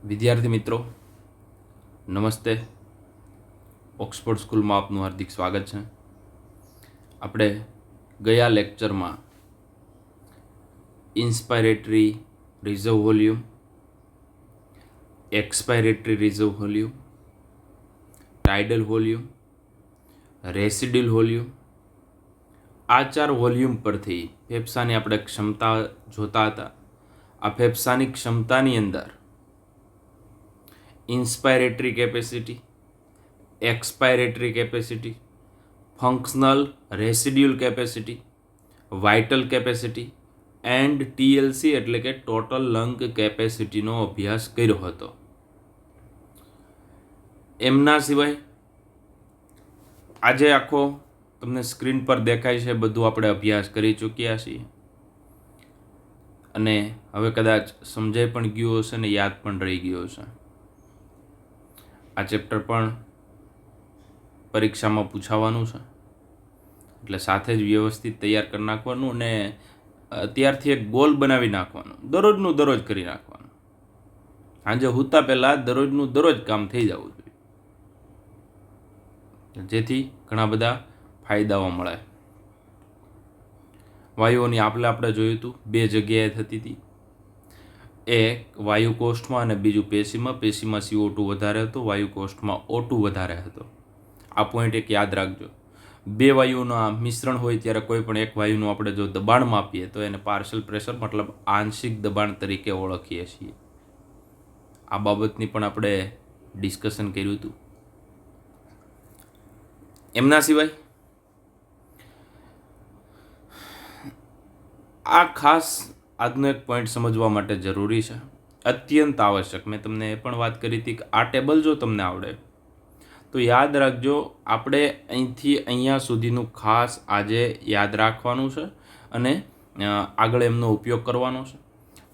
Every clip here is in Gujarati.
વિદ્યાર્થી મિત્રો નમસ્તે. ઓક્સફોર્ડ સ્કૂલમાં આપનું હાર્દિક સ્વાગત છે. આપણે ગયા લેક્ચરમાં inspiratory reserve volume, expiratory reserve volume, tidal volume, residual volume, આ 4 વોલ્યુમ પરથી ફેફસાની આપણે ક્ષમતા જોતા હતા. આ ફેફસાની ક્ષમતાની અંદર inspiratory capacity, expiratory capacity, functional residual capacity, vital capacity and TLC એટલે કે ટોટલ લંગ કેપેસિટીનો અભ્યાસ કર્યો હતો. એમના સિવાય આજે આખો તમને સ્ક્રીન પર દેખાય છે બધું આપણે અભ્યાસ કરી ચૂક્યા છીએ અને હવે કદાચ સમજાઈ પણ ગયું હશે ને યાદ પણ રહી ગયો હશે. આ ચેપ્ટર પણ પરીક્ષામાં પૂછાવાનું છે એટલે સાથે જ વ્યવસ્થિત તૈયાર કરી નાખવાનું અને અત્યારથી એક ગોલ બનાવી નાખવાનો, દરરોજનું દરરોજ કરી નાખવાનું. સાંજે સૂતા પહેલાં દરરોજનું દરરોજ કામ થઈ જવું જોઈએ, જેથી ઘણા બધા ફાયદાઓ મળે. વાયુઓની આપણે જોયું હતું 2 જગ્યાએ થતી હતી, એક વાયુ કોષ્ઠમાં અને બીજું પેશીમાં. પેશીમાં CO2 વધારે હતો, વાયુ કોષ્ઠમાં O2 વધારે હતો. આ પોઈન્ટ એક યાદ રાખજો. 2 વાયુઓના મિશ્રણ હોય ત્યારે કોઈ પણ એક વાયુનું આપણે જો દબાણ માપીએ તો એને પાર્શિયલ પ્રેશર મતલબ આંશિક દબાણ તરીકે ઓળખીએ છીએ. આ બાબતની પણ આપણે ડિસ્કશન કર્યું હતું. એમના સિવાય આ ખાસ આજનો એક પોઈન્ટ સમજવા માટે જરૂરી છે, અત્યંત આવશ્યક. મેં તમને એ પણ વાત કરી હતી કે આ ટેબલ જો તમને આવડે તો યાદ રાખજો, આપણે અહીંથી અહીંયા સુધીનું ખાસ આજે યાદ રાખવાનું છે અને આગળ એમનો ઉપયોગ કરવાનો છે.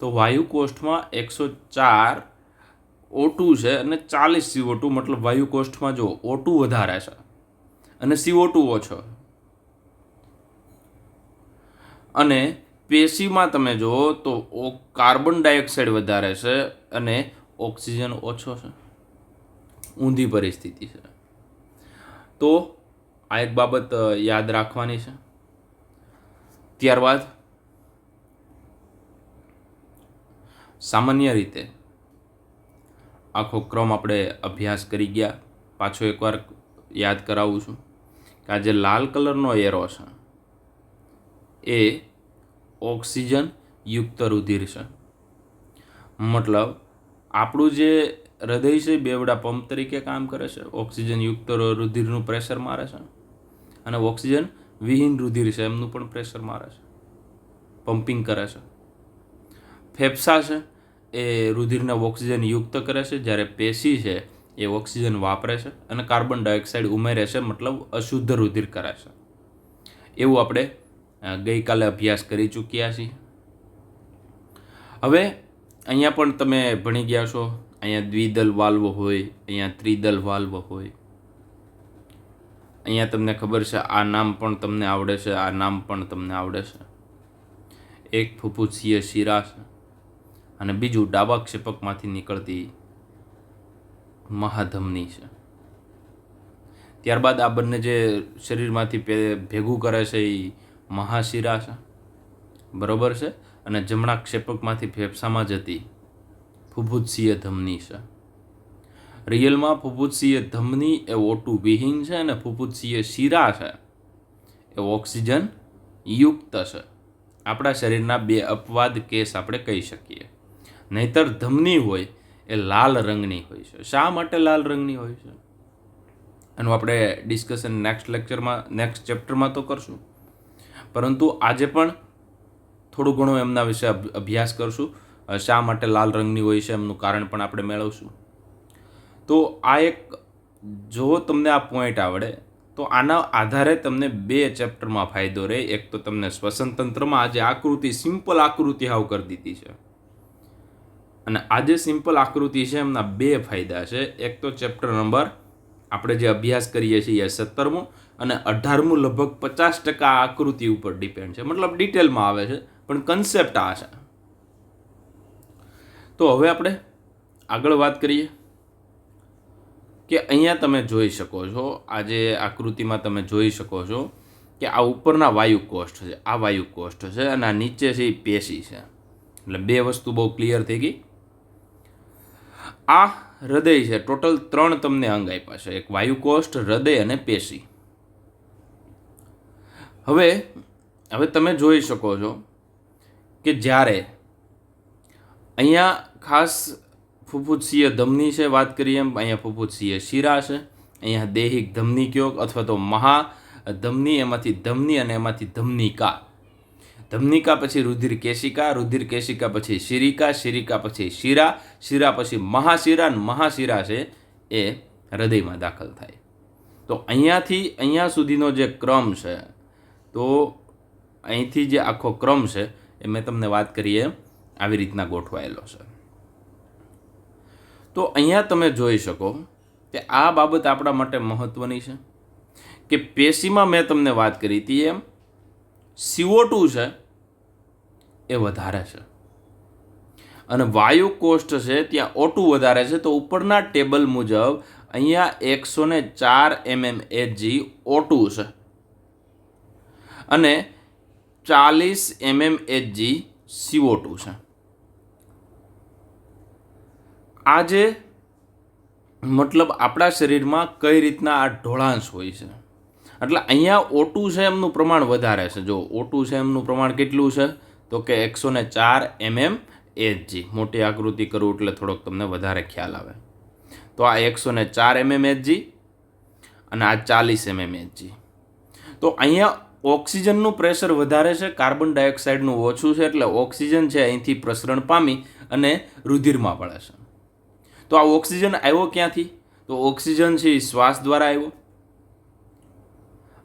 તો વાયુ કોષ્ઠમાં 104 O2 છે અને 40 CO2, મતલબ વાયુ કોષ્ઠમાં જો O2 વધારે છે અને CO2 ઓછો, અને પેશીમાં તમે જુઓ તો કાર્બન ડાયોક્સાઇડ વધારે છે અને ઓક્સિજન ઓછો છે. ઊંધી પરિસ્થિતિ છે. તો આ એક બાબત યાદ રાખવાની છે. ત્યારબાદ સામાન્ય રીતે આખો ક્રમ આપણે અભ્યાસ કરી ગયા. પાછો એકવાર યાદ કરાવું છું કે આ જે લાલ કલરનો એરો છે એ ઓક્સિજન યુક્ત રુધિર છે. મતલબ આપણું જે હૃદય છે બેવડા પંપ તરીકે કામ કરે છે, ઓક્સિજન યુક્ત રુધિરનું પ્રેશર મારે છે, અને ઓક્સિજન વિહીન રુધિર છે એમનું પણ પ્રેશર મારે છે, પમ્પિંગ કરે છે. ફેફસા છે એ રુધિરને ઓક્સિજન યુક્ત કરે છે, જ્યારે પેશી છે એ ઓક્સિજન વાપરે છે અને કાર્બન ડાયોક્સાઇડ ઉમેરે છે, મતલબ અશુદ્ધ રુધિર કરે છે. એવું આપણે ગઈકાલે અભ્યાસ કરી ચૂક્યા છીએ. હવે અહીંયા પણ તમે ભણી ગયા છો, અહીંયા દ્વિદલ વાલ્વ હોય, અહીંયા ત્રિદલ વાલ્વ હોય. અહીંયા તમને ખબર છે આ નામ પણ તમને આવડે છે, આ નામ પણ તમને આવડે છે. એક ફુફુસીય શિરા છે અને બીજું ડાબા ક્ષેપકમાંથી નીકળતી મહાધમની છે. ત્યારબાદ આ બંને જે શરીરમાંથી ભેગું કરે છે એ મહાશિરા છે, બરોબર છે, અને જમણા ક્ષેપકમાંથી ફેફસામાં જતી ફુફુત્સીય ધમની છે. રિયલમાં ફુફુત્સીય ધમની એ O2 વિહીન છે અને ફુફુત્સીય શિરા છે એ ઓક્સિજન યુક્ત છે. આપણા શરીરના 2 અપવાદ કેસ આપણે કહી શકીએ. નહીતર ધમની હોય એ લાલ રંગની હોય છે. શા માટે લાલ રંગની હોય છે એનું આપણે ડિસ્કશન નેક્સ્ટ ચેપ્ટરમાં તો કરશું, પરંતુ આજે પણ થોડું ઘણું એમના વિશે અભ્યાસ કરશું. શા માટે લાલ રંગની હોય છે એમનું કારણ પણ આપણે મેળવશું. તો આ એક જો તમને આ પોઈન્ટ આવડે તો આના આધારે તમને 2 ચેપ્ટરમાં ફાયદો રહે. એક તો તમને શ્વસન તંત્રમાં આજે આકૃતિ, સિમ્પલ આકૃતિ હાવ કરી દીધી છે, અને આજે સિમ્પલ આકૃતિ છે એમના 2 ફાયદા છે. એક તો ચેપ્ટર નંબર આપણે જે અભ્યાસ કરીએ છીએ 17મું અને 18મું લગભગ 50% આકૃતિ ઉપર ડિપેન્ડ છે, મતલબ ડિટેલમાં આવે છે, પણ કન્સેપ્ટ આ છે. તો હવે આપણે આગળ વાત કરીએ કે અહીંયા તમે જોઈ શકો છો, આ જે આકૃતિમાં તમે જોઈ શકો છો કે આ ઉપરના વાયુ કોષ્ઠ છે, આ વાયુ કોષ્ઠ છે અને આ નીચે છે એ પેશી છે. એટલે બે વસ્તુ બહુ ક્લિયર થઈ ગઈ. આ હૃદય છે. ટોટલ 3 તમને અંગ આપ્યા છે, એક વાયુ કોષ્ઠ, હૃદય અને પેશી. હવે તમે જોઈ શકો છો કે જ્યારે અહીંયા ખાસ ફુફુત્સીય ધમની છે, વાત કરીએ એમ અહીંયા ફુફુત્સીય શિરા છે, અહીંયા દૈહિક ધમની કયો અથવા તો મહાધમની, એમાંથી ધમની અને એમાંથી ધમનિકા. ધમનિકા પછી રુધિર કેશિકા, રુધિર કેશિકા પછી શિરિકા, શિરિકા પછી શિરા, શિરા પછી મહાશિરા, અને મહાશિરા છે એ હૃદયમાં દાખલ થાય. તો અહીંયાથી અહીંયા સુધીનો જે ક્રમ છે, તો અહીંથી જે આખો ક્રમ છે એ મેં તમને વાત કરીએ આવી રીતના ગોઠવાયેલો છે. તો અહીંયા તમે જોઈ શકો કે આ બાબત આપણા માટે મહત્વની છે કે પેશીમાં મેં તમને વાત કરી હતી એમ CO2 છે એ વધારે છે અને વાયુ કોષ્ઠ છે ત્યાં O2 વધારે છે. તો ઉપરના ટેબલ મુજબ અહીંયા 104 mmHg O2 છે અને 40 mmHg CO2 છે. આ જે મતલબ આપણા શરીરમાં કઈ રીતના આ ઢોળાંશ હોય છે, એટલે અહીંયા O2 છે એમનું પ્રમાણ વધારે છે. જો O2 છે એમનું પ્રમાણ કેટલું છે તો કે 104 mmHg. મોટી આકૃતિ કરું એટલે થોડોક તમને વધારે ખ્યાલ આવે. તો આ 104 mmHg અને આ 40 mmHg. તો અહીંયા ઓક્સિજનનું પ્રેશર વધારે છે, કાર્બન ડાયોક્સાઇડનું ઓછું છે, એટલે ઓક્સિજન છે અહીંથી પ્રસરણ પામી અને રુધિરમાં ભળે છે. તો આ ઓક્સિજન આવ્યો ક્યાંથી? તો ઓક્સિજન છે એ શ્વાસ દ્વારા આવ્યો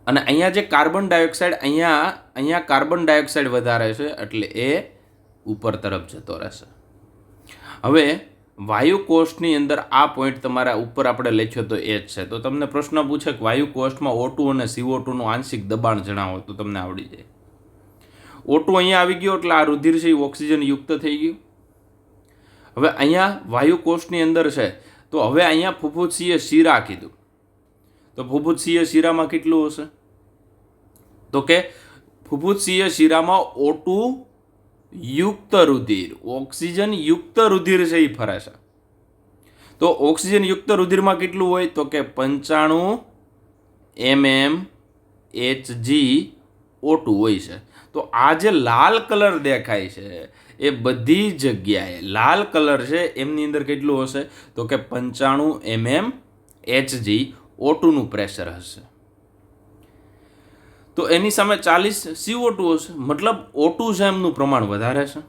અને અહીંયા જે કાર્બન ડાયોક્સાઇડ અહીંયા કાર્બન ડાયોક્સાઇડ વધારે છે એટલે એ ઉપર તરફ જતો રહેશે. હવે વાયુ કોષ્ઠની અંદર આ પોઈન્ટ તમારા ઉપર આપણે લખ્યો તો એ જ છે. તો તમને પ્રશ્ન પૂછે કે વાયુ કોષ્ઠમાં O2 અને CO2 નું આંશિક દબાણ જણાવો, તો તમને આવડી જાય. O2 અહીંયા આવી ગયો એટલે આ રુધિર છે એ ઓક્સિજન યુક્ત થઈ ગયું. હવે અહીંયા વાયુ કોષ્ઠની અંદર છે તો હવે અહીંયા ફુફુત્સીય શિરા કીધું. તો ફુફુત્સીય શિરામાં કેટલું હશે તો કે ફુફુત્સીય શિરામાં O2 યુક્ત રુધિર, ઓક્સિજન યુક્ત રુધિર છે એ ફરે છે. તો ઓક્સિજન યુક્ત રુધિરમાં કેટલું હોય તો કે 95 mmHg O2 હોય છે. તો આ જે લાલ કલર દેખાય છે એ બધી જગ્યાએ લાલ કલર છે એમની અંદર કેટલું હશે તો કે 95 mmHg O2 નું પ્રેશર હશે. તો એની સામે 40 CO2 હશે, મતલબ O2 છે એમનું પ્રમાણ વધારે છે.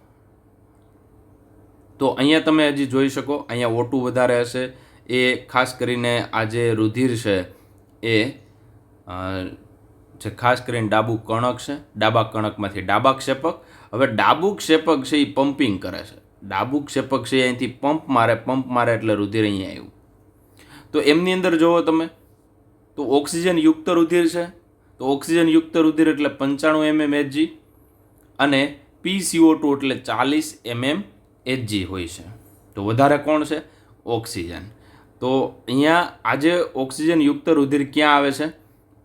તો અહીંયા તમે હજી જોઈ શકો અહીંયા O2 વધારે હશે. એ ખાસ કરીને આ જે રુધિર છે એ જે ખાસ કરીને ડાબુ કણક છે, ડાબા કણકમાંથી ડાબા ક્ષેપક. હવે ડાબુ ક્ષેપક છે એ પમ્પિંગ કરે છે. ડાબુ ક્ષેપક છે અહીંથી પંપ મારે એટલે રુધિર અહીંયા આવ્યું. તો એમની અંદર જુઓ તમે તો ઓક્સિજન યુક્ત રુધિર છે. તો ઓક્સિજન યુક્ત રુધિર એટલે 95 mmHg અને PCO2 એટલે 40 mmHg હોય છે. તો વધારે કોણ છે? ઓક્સિજન. તો અહીંયા આજે ઓક્સિજન યુક્ત રુધિર ક્યાં આવે છે?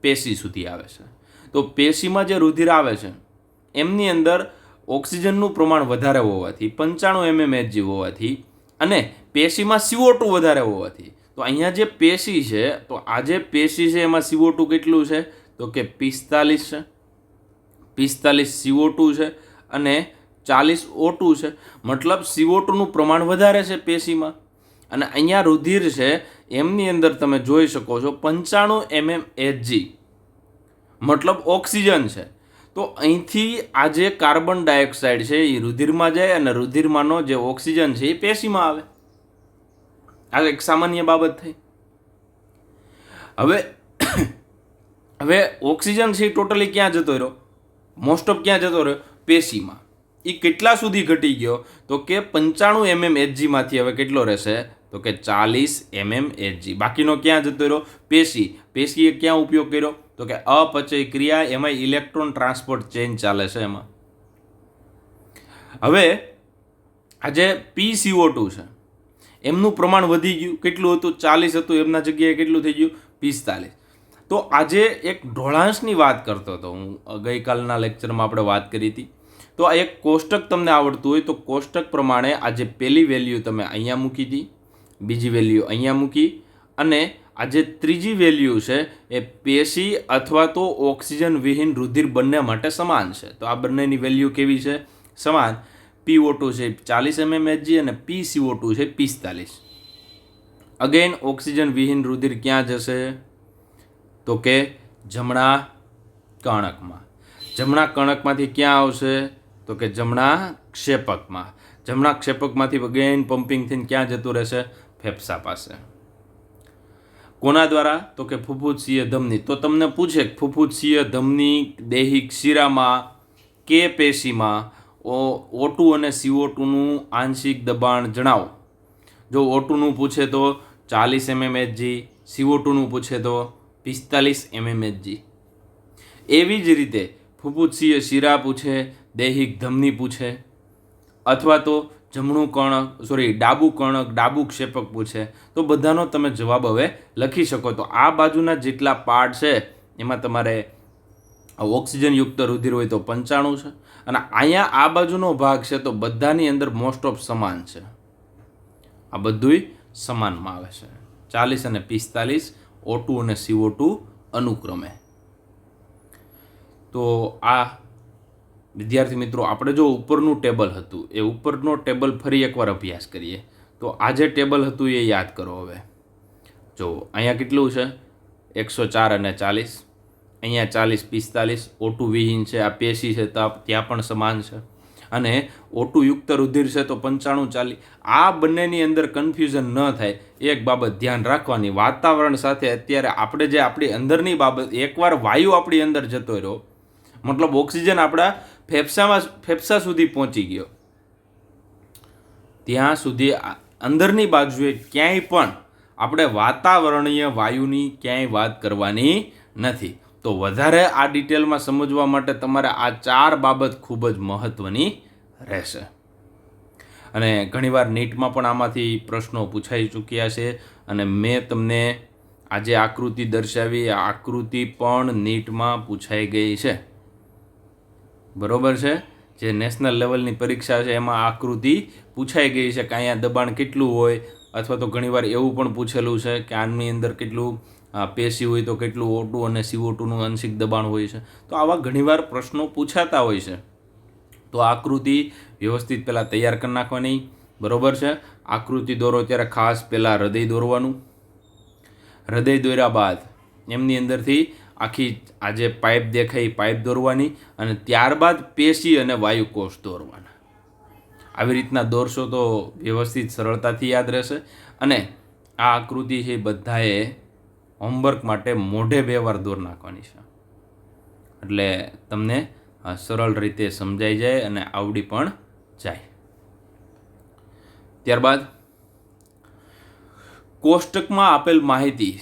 પેશી સુધી આવે છે. તો પેશીમાં જે રુધિર આવે છે એમની અંદર ઓક્સિજનનું પ્રમાણ વધારે હોવાથી 95 mmHg હોવાથી અને પેશીમાં CO2 વધારે હોવાથી તો અહીંયા જે પેશી છે તો આ જે પેશી છે એમાં CO2 કેટલું છે તો કે 45 છે, 45 CO2 છે અને 40 O2 છે. મતલબ CO2 નું પ્રમાણ વધારે છે પેશીમાં અને અહીંયા રુધિર છે એમની અંદર તમે જોઈ શકો છો 95 mmHg મતલબ ઓક્સિજન છે. તો અહીંથી આ જે કાર્બન ડાયોક્સાઇડ છે એ રુધિરમાં જાય અને રુધિરમાંનો જે ઓક્સિજન છે એ પેશીમાં આવે. આ એક સામાન્ય બાબત થઈ. હવે ઓક્સિજન છે ટોટલી ક્યાં જતો રહ્યો? મોસ્ટ ઓફ ક્યાં જતો રહ્યો? પેશીમાં. એ કેટલા સુધી ઘટી ગયો તો કે 95 mmHg માંથી હવે કેટલો રહેશે તો કે 40 mmHg. બાકીનો ક્યાં જતો રહ્યો? પેશીએ ક્યાં ઉપયોગ કર્યો તો કે અપચય ક્રિયા, એમાં ઇલેક્ટ્રોન ટ્રાન્સપોર્ટ ચેઇન ચાલે છે એમાં. હવે આ જે PCO2 છે એમનું પ્રમાણ વધી ગયું. કેટલું હતું? 40 હતું, એમના જગ્યાએ કેટલું થઈ ગયું? 45. તો આજે એક ઢોળાંશની વાત કરતો હતો હું. ગઈકાલના લેક્ચરમાં આપણે વાત કરી હતી. તો આ એક કોષ્ટક તમને આવડતું હોય તો કોષ્ટક પ્રમાણે આજે પહેલી વેલ્યુ તમે અહીંયા મૂકી હતી, બીજી વેલ્યુ અહીંયા મૂકી, અને આજે ત્રીજી વેલ્યુ છે એ પેશી અથવા તો ઓક્સિજન વિહીન રુધિર બંને માટે સમાન છે. તો આ બંનેની વેલ્યુ કેવી છે? સમાન. PO2 છે 40 mmHg અને PCO2 છે 45. અગેન ઓક્સિજન વિહીન રુધિર ક્યાં જશે? તો કે જમણા કણકમાં. જમણા કણકમાંથી ક્યાં આવશે? તો કે જમણા ક્ષેપકમાં. જમણા ક્ષેપકમાંથી અગેન પમ્પિંગ થઈને ક્યાં જતું રહેશે? ફેફસા પાસે. કોના દ્વારા? તો કે ફુફુદીય ધમની. તો તમને પૂછે ફુફુદીય ધમની દૈહિક શિરામાં કે પેશીમાં O2 અને CO2નું આંશિક દબાણ જણાવો. જો O2નું પૂછે તો 40 mmHg, CO2નું પૂછે તો 45 mmHg. એવી જ રીતે ફુફુદીય શિરા પૂછે, દૈહિક ધમની પૂછે, અથવા તો જમણું કણક ડાબું કણક, ડાબું ક્ષેપક પૂછે, તો બધાનો તમે જવાબ હવે લખી શકો. તો આ બાજુના જેટલા પાર્ટ છે એમાં તમારે ઓક્સિજનયુક્ત રુધિર હોય તો 95 છે, અને અહીંયા આ બાજુનો ભાગ છે તો બધાની અંદર મોસ્ટ ઓફ સમાન છે. આ બધુંય સમાનમાં આવે છે. 40 અને 45 O2 અને CO2 અનુક્રમે. તો આ વિદ્યાર્થી મિત્રો આપણે જો ઉપરનું ટેબલ હતું એ ઉપરનો ટેબલ ફરી એકવાર અભ્યાસ કરીએ. તો આ જે ટેબલ હતું એ યાદ કરો. હવે જો અહીંયા કેટલું છે? 104 અને 40. અહીંયા 40 45 O2 વિહીન છે, આ પેશી છે તો ત્યાં પણ સમાન છે, અને O2 યુક્ત રુધિર છે તો 95 40. આ બંનેની અંદર કન્ફ્યુઝન ન થાય એક બાબત ધ્યાન રાખવાની. વાતાવરણ સાથે અત્યારે આપણે જે આપણી અંદરની બાબત, એકવાર વાયુ આપણી અંદર જતો રહ્યો, મતલબ ઓક્સિજન આપણા ફેફસા સુધી પહોંચી ગયો, ત્યાં સુધી અંદરની બાજુએ ક્યાંય પણ આપણે વાતાવરણીય વાયુની ક્યાંય વાત કરવાની નથી. તો વધારે આ ડિટેલમાં સમજવા માટે તમારે આ 4 બાબત ખૂબ જ મહત્ત્વની રહેશે. અને ઘણીવાર નીટમાં પણ આમાંથી પ્રશ્નો પૂછાઈ ચૂક્યા છે, અને મેં તમને આજે આકૃતિ દર્શાવી, આ આકૃતિ પણ નીટમાં પૂછાઈ ગઈ છે. બરોબર છે? જે નેશનલ લેવલની પરીક્ષા છે એમાં આકૃતિ પૂછાઈ ગઈ છે કે અહીંયા દબાણ કેટલું હોય, અથવા તો ઘણીવાર એવું પણ પૂછેલું છે કે આની અંદર કેટલું પેશી હોય તો કેટલું O2 અને CO2નું આંશિક દબાણ હોય છે. તો આવા ઘણીવાર પ્રશ્નો પૂછાતા હોય છે. તો આકૃતિ વ્યવસ્થિત પહેલાં તૈયાર કરી નાખવાની. બરોબર છે? આકૃતિ દોરો ત્યારે ખાસ પહેલાં હૃદય દોરવાનું. હૃદય દોર્યા બાદ એમની અંદરથી આખી આ જે પાઇપ દેખાય એ પાઇપ દોરવાની, અને ત્યારબાદ પેશી અને વાયુકોષ દોરવાના. આવી રીતના દોરશો તો વ્યવસ્થિત સરળતાથી યાદ રહેશે. અને આ આકૃતિ છે બધાએ હોમવર્ક માટે મોઢે 2 વાર દોર નાખવાની છે, એટલે તમને સરળ રીતે સમજાઈ જાય અને આવડી પણ જાય. ત્યારબાદ કોષ્ટકમાં આપેલ માહિતી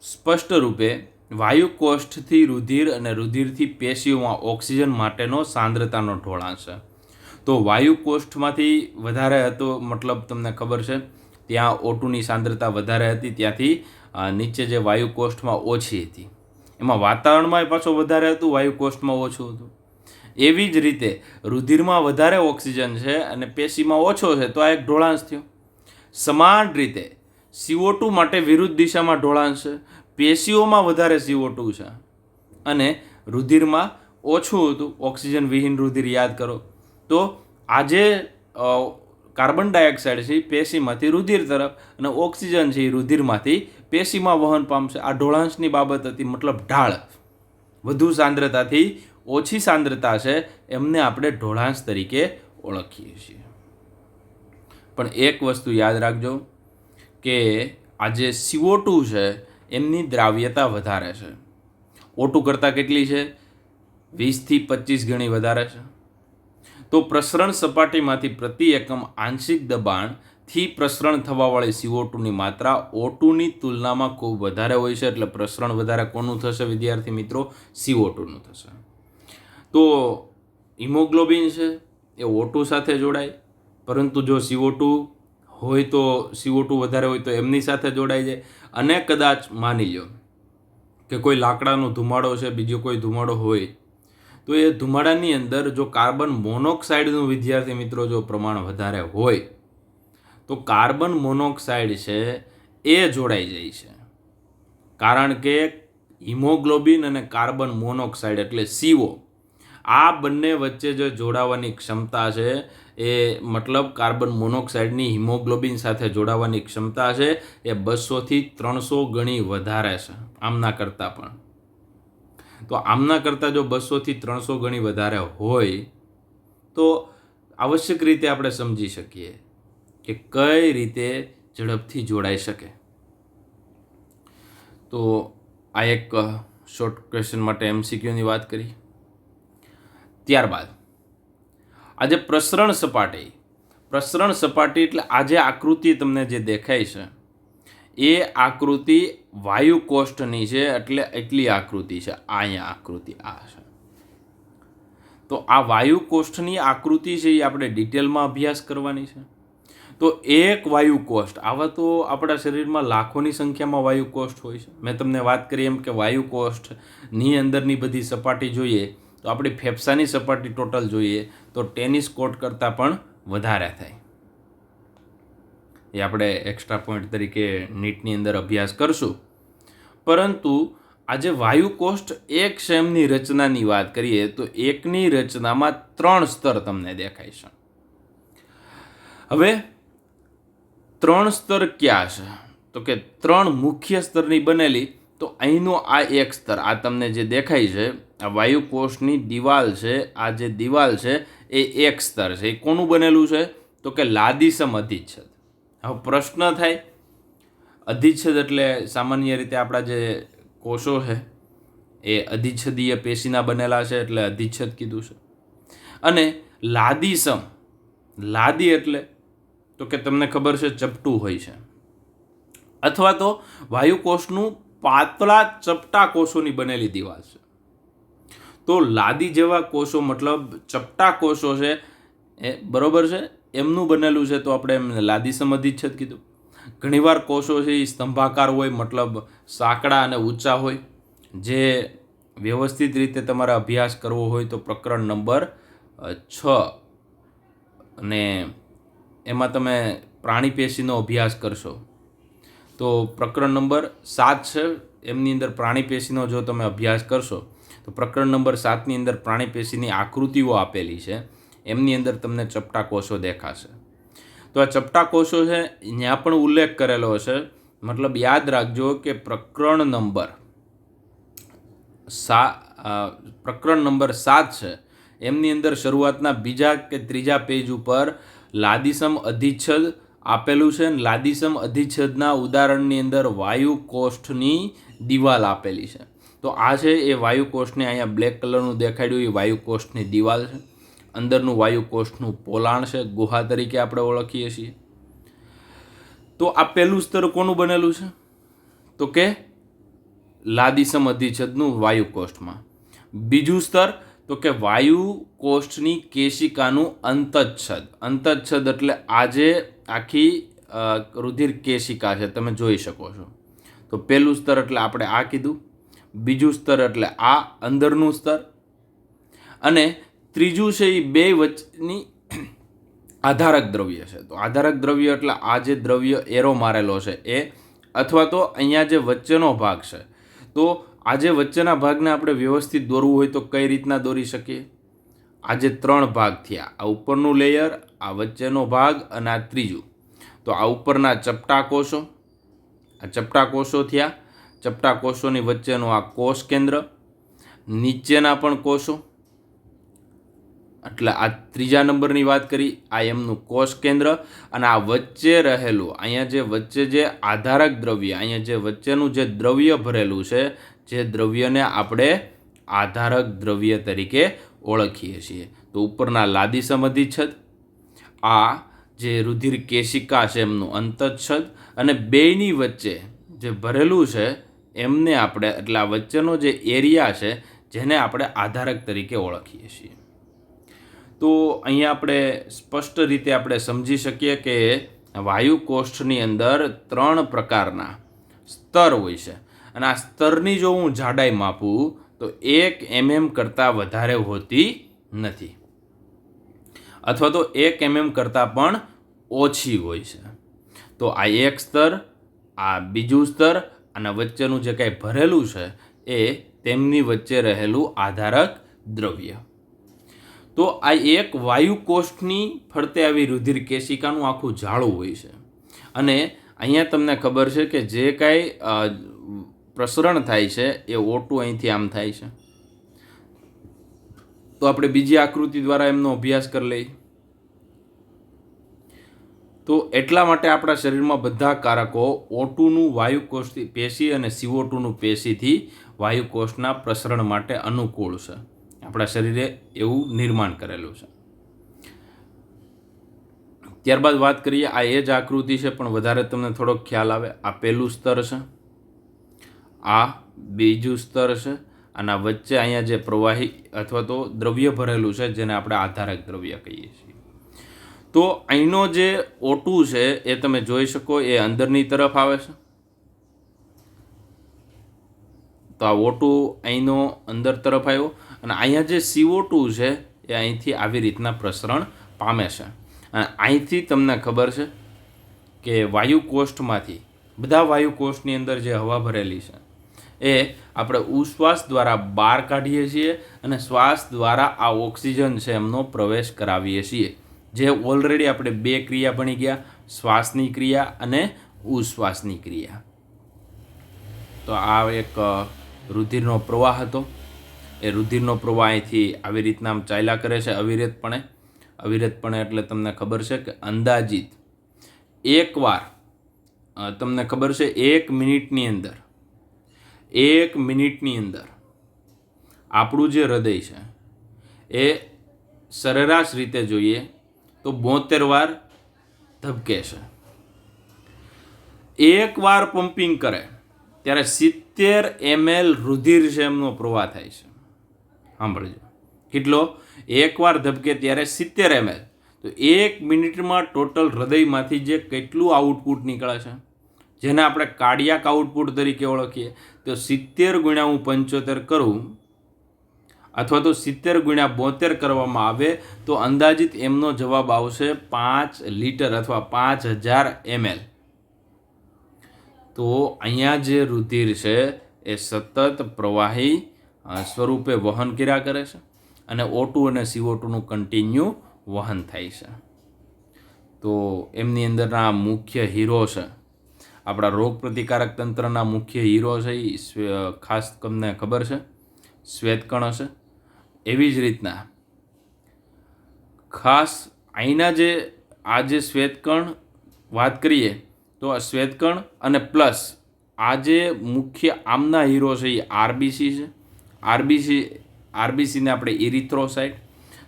સ્પષ્ટ રૂપે વાયુકોષ્ઠથી રુધિર અને રુધિરથી પેશીઓમાં ઓક્સિજન માટેનો સાંદ્રતાનો ઢોળાંક છે. તો વાયુકોષ્ઠમાંથી વધારે હતો, મતલબ તમને ખબર છે ત્યાં O2ની સાંદ્રતા વધારે હતી, ત્યાંથી નીચે જે વાયુકોષ્ઠમાં ઓછી હતી. એમાં વાતાવરણમાં પાછો વધારે હતું, વાયુકોષ્ઠમાં ઓછું હતું. એવી જ રીતે રુધિરમાં વધારે ઓક્સિજન છે અને પેશીમાં ઓછો છે, તો આ એક ઢોળાંશ થયો. સમાન રીતે CO2 માટે વિરુદ્ધ દિશામાં ઢોળાંશ છે. પેશીઓમાં વધારે CO2 છે અને રુધિરમાં ઓછું હતું. ઓક્સિજન વિહીન રુધિર યાદ કરો. તો આજે કાર્બન ડાયોક્સાઇડ છે એ પેશીમાંથી રુધિર તરફ, અને ઓક્સિજન છે એ રુધિરમાંથી પેશીમાં વહન પામશે. આ ઢોળાંશની બાબત હતી. મતલબ ઢાળ વધુ સાંદ્રતાથી ઓછી સાંદ્રતા છે એમને આપણે ઢોળાંશ તરીકે ઓળખીએ છીએ. પણ એક વસ્તુ યાદ રાખજો કે આ જે CO2 છે એમની દ્રાવ્યતા વધારે છે. O2 કરતાં કેટલી છે? 20 થી 25 ગણી વધારે છે. તો પ્રસરણ સપાટીમાંથી પ્રતિ એકમ આંશિક દબાણથી પ્રસરણ થવાવાળી CO2ની માત્રા O2ની તુલનામાં ખૂબ વધારે હોય છે. એટલે પ્રસરણ વધારે કોનું થશે વિદ્યાર્થી મિત્રો? CO2નું થશે. તો હિમોગ્લોબિન છે એ O2 સાથે જોડાય, પરંતુ જો CO2 હોય તો CO2 વધારે હોય તો એમની સાથે જોડાઈ જાય. અને કદાચ માની લો કે કોઈ લાકડાનો ધુમાડો છે, બીજો કોઈ ધુમાડો હોય, તો એ ધુમાડાની અંદર જો કાર્બન મોનોક્સાઇડનું વિદ્યાર્થી મિત્રો જો પ્રમાણ વધારે હોય તો કાર્બન મોનોક્સાઇડ છે એ જોડાઈ જાય છે. કારણ કે હિમોગ્લોબિન અને કાર્બન મોનોક્સાઇડ એટલે CO, આ બંને વચ્ચે જે જોડાવાની ક્ષમતા છે એ મતલબ કાર્બન મોનોક્સાઇડની હિમોગ્લોબિન સાથે જોડાવાની ક્ષમતા છે એ 200 થી 300 ગણી વધારે છે આમના કરતાં પણ. તો આમના કરતાં જો 200 થી 300 ગણી વધારે હોય તો આવશ્યક રીતે આપણે સમજી શકીએ કે કઈ રીતે ઝડપથી જોડાઈ શકે. તો આ એક શોર્ટ ક્વેશ્ચન માટે MCQની વાત કરી. ત્યારબાદ આજે પ્રસરણ સપાટી એટલે આજે આકૃતિ તમને જે દેખાય છે એ આકૃતિ વાયુ કોષ્ઠની છે. એટલે એટલી આકૃતિ છે, અહીંયા આકૃતિ આ છે. તો આ વાયુ કોષ્ઠની આકૃતિ છે એ આપણે ડિટેલમાં અભ્યાસ કરવાની છે. તો એક વાયુ કોષ્ઠ, આવા તો આપણા શરીરમાં લાખોની સંખ્યામાં વાયુ કોષ્ઠ હોય છે. મેં તમને વાત કરી એમ કે વાયુ કોષ્ઠની અંદરની બધી સપાટી જોઈએ તો આપણી ફેફસાની સપાટી ટોટલ જોઈએ તો ટેનિસ કોર્ટ કરતાં પણ વધારે થાય. એ આપણે એક્સ્ટ્રા પોઈન્ટ તરીકે નીટની અંદર અભ્યાસ કરશું. પરંતુ આજે વાયુ કોષ્ઠ એક સેમની રચનાની વાત કરીએ તો એકની રચનામાં 3 સ્તર તમને દેખાય છે. હવે 3 સ્તર ક્યાં છે? તો કે 3 મુખ્ય સ્તરની બનેલી. તો અહીંનો આ એક સ્તર, આ તમને જે દેખાય છે આ વાયુ કોષની દિવાલ છે, આ જે દિવાલ છે એ એક સ્તર છે. એ કોનું બનેલું છે? તો કે લાદીસમ અધિચ્છદ. હવે પ્રશ્ન થાય, અધિચ્છદ એટલે સામાન્ય રીતે આપણા જે કોષો છે એ અધિચ્છદીય પેશીના બનેલા છે એટલે અધિચ્છદ કીધું છે. અને લાદીસમ, લાદી એટલે તો કે તમને ખબર છે ચપટું હોય છે, અથવા તો વાયુકોષનું પાતળા ચપટા કોષોની બનેલી દિવાલ છે. તો લાદી જેવા કોષો મતલબ ચપટા કોષો છે એ બરોબર છે, એમનું બનેલું છે તો આપણે એમને લાદીસમ અધિચ્છદ કીધું. ઘણીવાર કોષો છે એ સ્તંભાકાર હોય, મતલબ સાંકડા અને ઊંચા હોય. જે વ્યવસ્થિત રીતે તમારે અભ્યાસ કરવો હોય તો પ્રકરણ નંબર 6 અને એમાં તમે પ્રાણી પેશીનો અભ્યાસ કરશો તો પ્રકરણ નંબર 7 છે એમની અંદર પ્રાણી પેશીનો જો તમે અભ્યાસ કરશો તો પ્રકરણ નંબર 7ની અંદર પ્રાણી પેશીની આકૃતિઓ આપેલી છે, એમની અંદર તમને ચપટા કોષો દેખાશે. તો આ ચપટા કોષો છે ત્યાં પણ ઉલ્લેખ કરેલો છે. મતલબ યાદ રાખજો કે પ્રકરણ નંબર 7 છે એમની અંદર શરૂઆતના 2 કે 3 પેજ ઉપર લાદીસમ અધિચ્છદ આપેલું છે. લાદીસમ અધિચ્છદના ઉદાહરણની અંદર વાયુ કોષ્ઠની દિવાલ આપેલી છે. તો આ છે એ વાયુ કોષ્ઠને અહીંયા બ્લેક કલરનું દેખાડ્યું એ વાયુ કોષ્ઠની દિવાલ છે. અંદરનું વાયુ કોષ્ઠનું પોલાણ છે, ગુહા તરીકે આપણે ઓળખીએ છીએ. તો આ પહેલું સ્તર કોનું બનેલું છે? તો કે લાદીસમ અધિચ્છદનું વાયુ કોષ્ઠમાં. બીજું સ્તર તો કે વાયુ કોષ્ઠની કેશિકાનું અંતચ્છદ. અંતચ્છદ એટલે આજે આખી રુધિર કેશિકા છે, તમે જોઈ શકો છો. તો પહેલું સ્તર એટલે આપણે આ કીધું, બીજું સ્તર એટલે આ અંદરનું સ્તર, અને ત્રીજું છે એ બે વચ્ચેની આધારક દ્રવ્ય છે. તો આધારક દ્રવ્ય એટલે આ જે દ્રવ્ય એરો મારેલો છે એ, અથવા તો અહીંયા જે વચ્ચેનો ભાગ છે. તો આ જે વચ્ચેના ભાગને આપણે વ્યવસ્થિત દોરવું હોય તો કઈ રીતના દોરી શકીએ? આ જે 3 ભાગ થયા, આ ઉપરનું લેયર, આ વચ્ચેનો ભાગ અને આ ત્રીજું. તો આ ઉપરના ચપટા કોષો, આ ચપટા કોષો થયા. ચપટા કોષોની વચ્ચેનું આ કોષ કેન્દ્ર, નીચેના પણ કોષો, એટલે આ 3જા નંબરની વાત કરી, આ એમનું કોષ કેન્દ્ર. અને આ વચ્ચે રહેલું, અહીંયા જે વચ્ચે જે આધારક દ્રવ્ય, અહીંયા જે વચ્ચેનું જે દ્રવ્ય ભરેલું છે, જે દ્રવ્યને આપણે આધારક દ્રવ્ય તરીકે ઓળખીએ છીએ. તો ઉપરના લાદીસમ અધિચ્છદ, આ જે રુધિર કેશિકા છે એમનું અંતચ્છદ, અને બેયની વચ્ચે જે ભરેલું છે એમને આપણે, એટલે આ વચ્ચેનો જે એરિયા છે જેને આપણે આધારક તરીકે ઓળખીએ છીએ. તો અહીંયા આપણે સ્પષ્ટ રીતે આપણે સમજી શકીએ કે વાયુ કોષ્ઠની અંદર 3 પ્રકારના સ્તર હોય છે અને આ સ્તરની જો હું જાડાઈ માપું તો 1 mm કરતાં વધારે હોતી નથી, અથવા તો 1 mm કરતાં પણ ઓછી હોય છે. તો આ એક સ્તર, આ બીજું સ્તર અને વચ્ચેનું જે કાંઈ ભરેલું છે એ તેમની વચ્ચે રહેલું આધારક દ્રવ્ય. તો આ એક વાયુકોષ્ઠની ફરતે આવી રુધિર કેશિકાનું આખું જાળું હોય છે અને અહીંયા તમને ખબર છે કે જે કાંઈ પ્રસરણ થાય છે એ O2 અહીંથી આમ થાય છે. તો આપણે બીજી આકૃતિ દ્વારા એમનો અભ્યાસ કરી લઈએ. તો એટલા માટે આપણા શરીરમાં બધા કારકો O2નું વાયુકોષથી પેશી અને CO2નું પેશીથી વાયુકોષના પ્રસરણ માટે અનુકૂળ છે. આપણા શરીરે એવું નિર્માણ કરેલું છે. ત્યારબાદ વાત કરીએ, આ એ જ આકૃતિ છે પણ વધારે તમને થોડોક ખ્યાલ આવે. આ પહેલું સ્તર છે, આ બીજું સ્તર છે અને વચ્ચે અહીંયા જે પ્રવાહી અથવા તો દ્રવ્ય ભરેલું છે જેને આપણે આધારક દ્રવ્ય કહીએ છીએ. તો અહીંનો જે O2 છે એ તમે જોઈ શકો એ અંદરની તરફ આવે છે. તો આ O2 અહીંનો અંદર તરફ આવ્યો અને અહીંયા જે CO2 છે એ અહીંથી આવી રીતના પ્રસરણ પામે છે. અને અહીંથી તમને ખબર છે કે વાયુકોષ્ઠમાંથી, બધા વાયુકોષ્ઠની અંદર જે હવા ભરેલી છે એ આપણે ઉશ્વાસ દ્વારા બહાર કાઢીએ છીએ અને શ્વાસ દ્વારા આ ઓક્સિજન છે એમનો પ્રવેશ કરાવીએ છીએ. જે ઓલરેડી આપણે 2 ક્રિયા ભણી ગયા, શ્વાસની ક્રિયા અને ઉશ્વાસની ક્રિયા. તો આ એક રુધિરનો પ્રવાહ હતો. એ રુધિરનો પ્રવાહ અહીંથી આવી રીતના આમ ચાલ્યા કરે છે અવિરતપણે. એટલે તમને ખબર છે કે અંદાજિત એકવાર તમને ખબર છે 1 મિનિટની અંદર આપણું જે હૃદય છે એ સરેરાશ રીતે જોઈએ તો 72 વાર ધબકે છે. એક વાર પમ્પિંગ કરે ત્યારે 70 ml રુધિર છે એમનો પ્રવાહ થાય છે. સાંભળજો, કેટલો? એક વાર ધબકે ત્યારે 70 ml. તો 1 મિનિટમાં ટોટલ હૃદયમાંથી જે કેટલું આઉટપુટ નીકળે છે, જેને આપણે કાર્ડિયાક આઉટપુટ તરીકે ઓળખીએ, તો 70 × હું 75 કરું અથવા તો 70 × 72 કરવામાં આવે તો અંદાજિત એમનો જવાબ આવશે 5 લીટર અથવા 5000 ml. તો અહીંયા જે રુધિર છે એ સતત પ્રવાહી સ્વરૂપે વહન કર્યા કરે છે અને O2 અને CO2નું કન્ટિન્યુ વહન થાય છે. તો એમની અંદરના મુખ્ય હીરો છે, આપણા રોગ પ્રતિકારક તંત્રના મુખ્ય હીરો છે એ ખાસ તમને ખબર છે શ્વેતકણ હશે. એવી જ રીતના ખાસ અહીંના જે શ્વેતકણ વાત કરીએ તો આ શ્વેતકણ અને પ્લસ આ જે મુખ્ય આમના હીરો છે એ RBC છે. RBCને આપણે ઇરિથ્રોસાઇટ.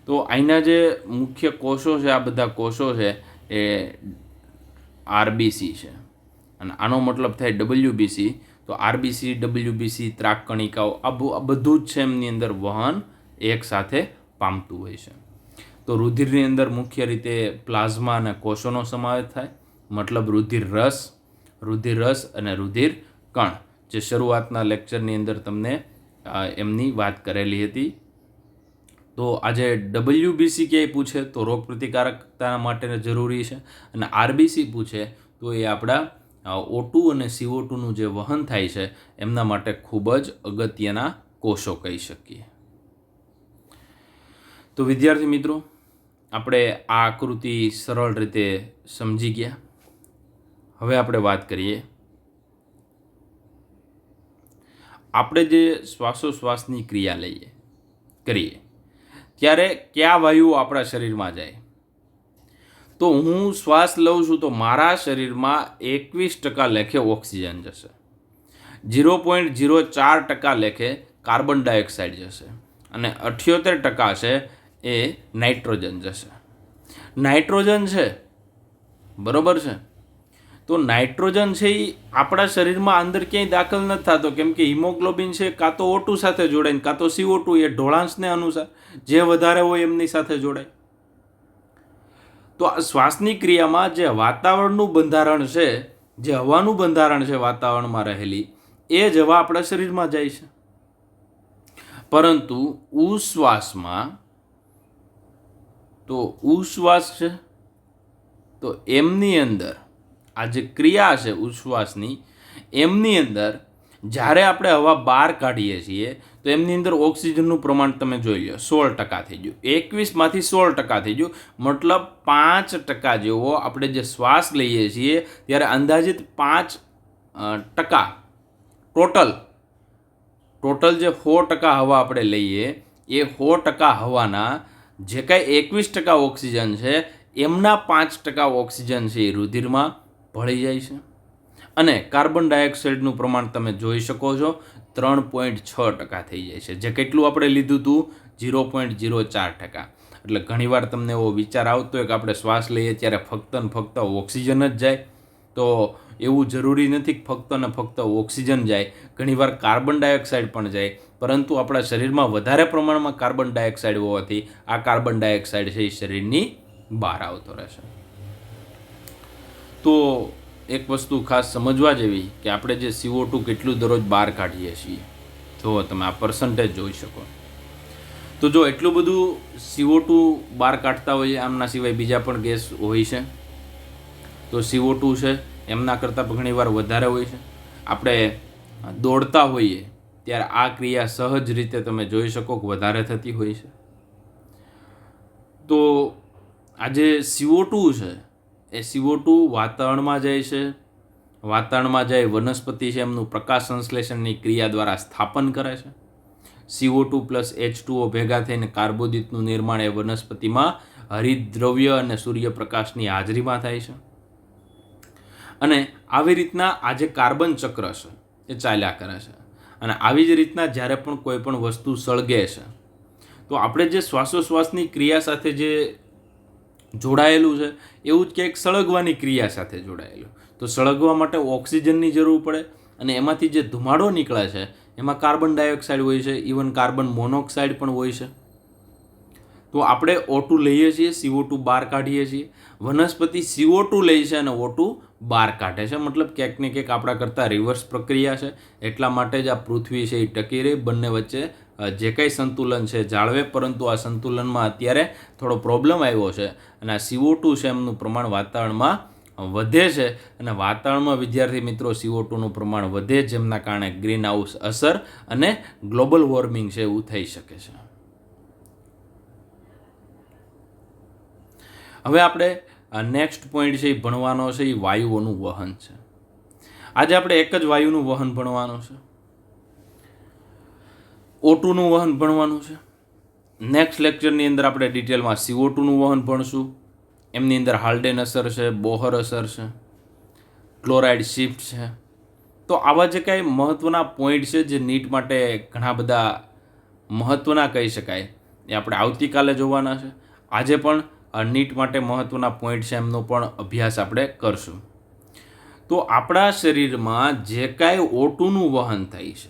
તો અહીંના જે મુખ્ય કોષો છે, આ બધા કોષો છે એ RBC છે અને આનો મતલબ થાય WBC. તો RBC, WBC, ત્રાકકણિકાઓ આ બધું જ છે એમની અંદર વહન એક સાથે પામતું હોય છે. તો રુધિરની અંદર મુખ્ય રીતે પ્લાઝમા અને કોષોનો સમાવેશ થાય, મતલબ રુધિર રસ અને રુધિર કણ, જે શરૂઆતના લેક્ચરની અંદર તમને એમની વાત કરેલી હતી. તો આજે WBC ક્યાંય પૂછે તો રોગ પ્રતિકારકતા માટે જરૂરી છે અને RBC પૂછે તો એ આપણા O2 અને CO2નું જે વહન થાય છે એમના માટે ખૂબ જ અગત્યના કોષો કહી શકીએ. તો વિદ્યાર્થી મિત્રો, આપણે આ આકૃતિ સરળ રીતે સમજી ગયા. હવે આપણે વાત કરીએ, આપણે જે શ્વાસોશ્વાસની ક્રિયા કરીએ ત્યારે કયા વાયુઓ આપણા શરીરમાં જાય. તો હું શ્વાસ લઉં છું તો મારા શરીરમાં 21% લેખે ઓક્સિજન જશે, 0.04% લેખે કાર્બન ડાયોક્સાઇડ જશે અને 78% છે એ નાઇટ્રોજન જશે. નાઇટ્રોજન છે, બરોબર છે. તો નાઇટ્રોજન છે એ આપણા શરીરમાં અંદર ક્યાંય દાખલ નથી થતો, કેમ કે હિમોગ્લોબિન છે કાં તો O2 સાથે જોડાય કાં તો CO2, એ ઢોળાંશને અનુસાર જે વધારે હોય એમની સાથે જોડાય. તો આ શ્વાસની ક્રિયામાં જે વાતાવરણનું બંધારણ છે, જે હવાનું બંધારણ છે વાતાવરણમાં રહેલી, એ જ હવા આપણા શરીરમાં જાય છે. પરંતુ ઉશ્વાસમાં તો ઉશ્વાસ છે, તો એમની અંદર આ જે ક્રિયા છે ઉશ્વાસની, એમની અંદર જ્યારે આપણે હવા બહાર કાઢીએ છીએ તો એમની અંદર ઓક્સિજનનું પ્રમાણ તમે જોઈ લો 16% થઈ ગયું. 21માંથી 16% થઈ ગયું. મતલબ 5% જેવો આપણે જે શ્વાસ લઈએ છીએ ત્યારે અંદાજિત 5% ટોટલ જે 100% હવા આપણે લઈએ એ 100% હવાના જે કાંઈ 21% ઓક્સિજન છે એમના 5% ઓક્સિજન છે એ રુધિરમાં ભળી જાય છે. અને કાર્બન ડાયોક્સાઇડનું પ્રમાણ તમે જોઈ શકો છો 3.6% થઈ જાય છે, જે કેટલું આપણે લીધું હતું 0.04%. એટલે ઘણીવાર તમને એવો વિચાર આવતો હોય કે આપણે શ્વાસ લઈએ ત્યારે ફક્ત ને ફક્ત ઓક્સિજન જ જાય, તો એવું જરૂરી નથી કે ફક્ત ને ફક્ત ઓક્સિજન જાય, ઘણીવાર કાર્બન ડાયોક્સાઇડ પણ જાય. પરંતુ આપણા શરીરમાં વધારે પ્રમાણમાં કાર્બન ડાયોક્સાઇડ હોવાથી આ કાર્બન ડાયોક્સાઇડ છે એ શરીરની બહાર આવતો રહેશે. તો એક વસ્તુ ખાસ સમજવા જેવી કે આપણે જે CO2 કેટલું દરરોજ બહાર કાઢીએ છીએ, જો તમે આ પર્સન્ટેજ જોઈ શકો. તો જો એટલું બધું CO2 બહાર કાઢતા હોઈએ, આમના સિવાય બીજા પણ ગેસ હોય છે, તો CO2 છે એમના કરતાં પણ ઘણીવાર વધારે હોય છે. આપણે દોડતા હોઈએ ત્યારે આ ક્રિયા સહજ રીતે તમે જોઈ શકો કે વધારે થતી હોય છે. તો આ જે CO2 છે એ CO2 વાતાવરણમાં જાય છે, વાતાવરણમાં જાય વનસ્પતિ છે એમનું પ્રકાશ સંશ્લેષણની ક્રિયા દ્વારા સ્થાપન કરે છે. CO2 પ્લસ H2O ભેગા થઈને કાર્બોદિતનું નિર્માણ એ વનસ્પતિમાં હરિતદ્રવ્ય અને સૂર્યપ્રકાશની હાજરીમાં થાય છે. અને આવી રીતના આ જે કાર્બન ચક્ર છે એ ચાલ્યા કરે છે. અને આવી જ રીતના જ્યારે પણ કોઈ પણ વસ્તુ સળગે છે તો આપણે જે શ્વાસોશ્વાસની ક્રિયા સાથે જે જોડાયેલું છે એવું જ ક્યાંક સળગવાની ક્રિયા સાથે જોડાયેલું. તો સળગવા માટે ઓક્સિજનની જરૂર પડે અને એમાંથી જે ધુમાડો નીકળે છે એમાં કાર્બન ડાયોક્સાઇડ હોય છે, ઇવન કાર્બન મોનોક્સાઇડ પણ હોય છે. તો આપણે O2 લઈએ છીએ, CO2 બહાર કાઢીએ છીએ. વનસ્પતિ CO2 લે છે અને O2 બહાર કાઢે છે. મતલબ ક્યાંક ને ક્યાંક આપણા કરતાં રિવર્સ પ્રક્રિયા છે. એટલા માટે જ આ પૃથ્વી છે એ ટકી રહી, બંને વચ્ચે જે કંઈ સંતુલન છે જાળવે. પરંતુ આ સંતુલનમાં અત્યારે થોડો પ્રોબ્લેમ આવ્યો છે અને આ CO2 છે એમનું પ્રમાણ વાતાવરણમાં વધે છે. અને વાતાવરણમાં વિદ્યાર્થી મિત્રો CO2નું પ્રમાણ વધે, જેમના કારણે ગ્રીન હાઉસ અસર અને ગ્લોબલ વોર્મિંગ છે એવું થઈ શકે છે. હવે આપણે નેક્સ્ટ પોઈન્ટ છે એ ભણવાનો છે એ વાયુઓનું વહન છે. આજે આપણે એક જ વાયુનું વહન ભણવાનું છે, O2નું વહન ભણવાનું છે. નેક્સ્ટ લેક્ચરની અંદર આપણે ડિટેલમાં CO2નું વહન ભણશું. એમની અંદર હાલ્ડેન અસર છે, બોહર અસર છે, ક્લોરાઇડ શિફ્ટ છે. તો આવા જે કાંઈ મહત્ત્વના પોઈન્ટ છે જે નીટ માટે ઘણા બધા મહત્ત્વના કહી શકાય, એ આપણે આવતીકાલે જોવાના છે. આજે પણ નીટ માટે મહત્ત્વના પોઈન્ટ છે એમનો પણ અભ્યાસ આપણે કરશું. તો આપણા શરીરમાં જે કાંઈ O2નું વહન થાય છે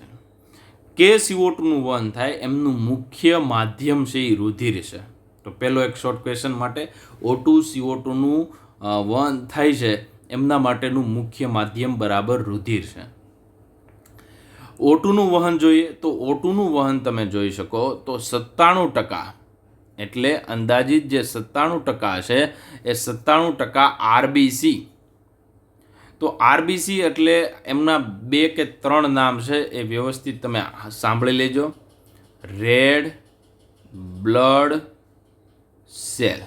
કે CO2નું વહન થાય, એમનું મુખ્ય માધ્યમ છે એ રુધિર છે. તો પહેલો એક શોર્ટ ક્વેશ્ચન માટે, O2 CO2નું વહન થાય છે એમના માટેનું મુખ્ય માધ્યમ બરાબર રુધિર છે. O2નું વહન જોઈએ તો O2નું વહન તમે જોઈ શકો તો 97%, એટલે અંદાજિત જે 97% છે એ 97% RBC. તો RBC એટલે એમના 2 કે 3 નામ છે, એ વ્યવસ્થિત તમે સાંભળી લેજો. રેડ બ્લડ સેલ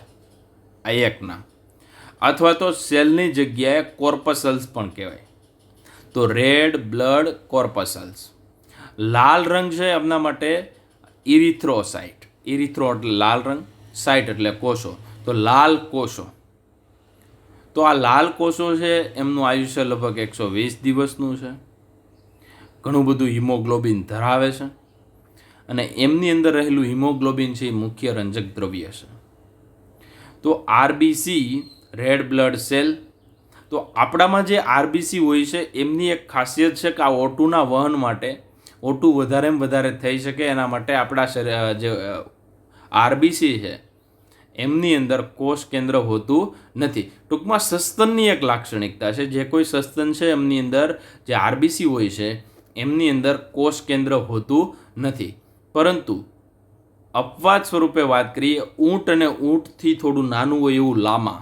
આ એક નામ, અથવા તો સેલની જગ્યાએ કોર્પસલ્સ પણ કહેવાય. તો રેડ બ્લડ કોર્પસલ્સ. લાલ રંગ છે એમના માટે ઇરિથ્રોસાઇટ. ઇરિથ્રો એટલે લાલ રંગ, સાઇટ એટલે કોષો. તો લાલ કોષો. તો આ લાલ કોષો છે એમનું આયુષ્ય લગભગ 120 દિવસનું છે. ઘણું બધું હિમોગ્લોબિન ધરાવે છે અને એમની અંદર રહેલું હિમોગ્લોબિન છે એ મુખ્ય રંજક દ્રવ્ય છે. તો RBC રેડ બ્લડ સેલ. તો આપણામાં જે RBC હોય છે એમની એક ખાસિયત છે કે આ O2ના વહન માટે, O2 વધારેમાં વધારે થઈ શકે એના માટે આપણા જે RBC છે એમની અંદર કોષ કેન્દ્ર હોતું નથી. ટૂંકમાં સસ્તનની એક લાક્ષણિકતા છે, જે કોઈ સસ્તન છે એમની અંદર જે આરબીસી હોય છે એમની અંદર કોષ કેન્દ્ર હોતું નથી. પરંતુ અપવાદ સ્વરૂપે વાત કરીએ, ઊંટ અને ઊંટથી થોડું નાનું હોય એવું લામા,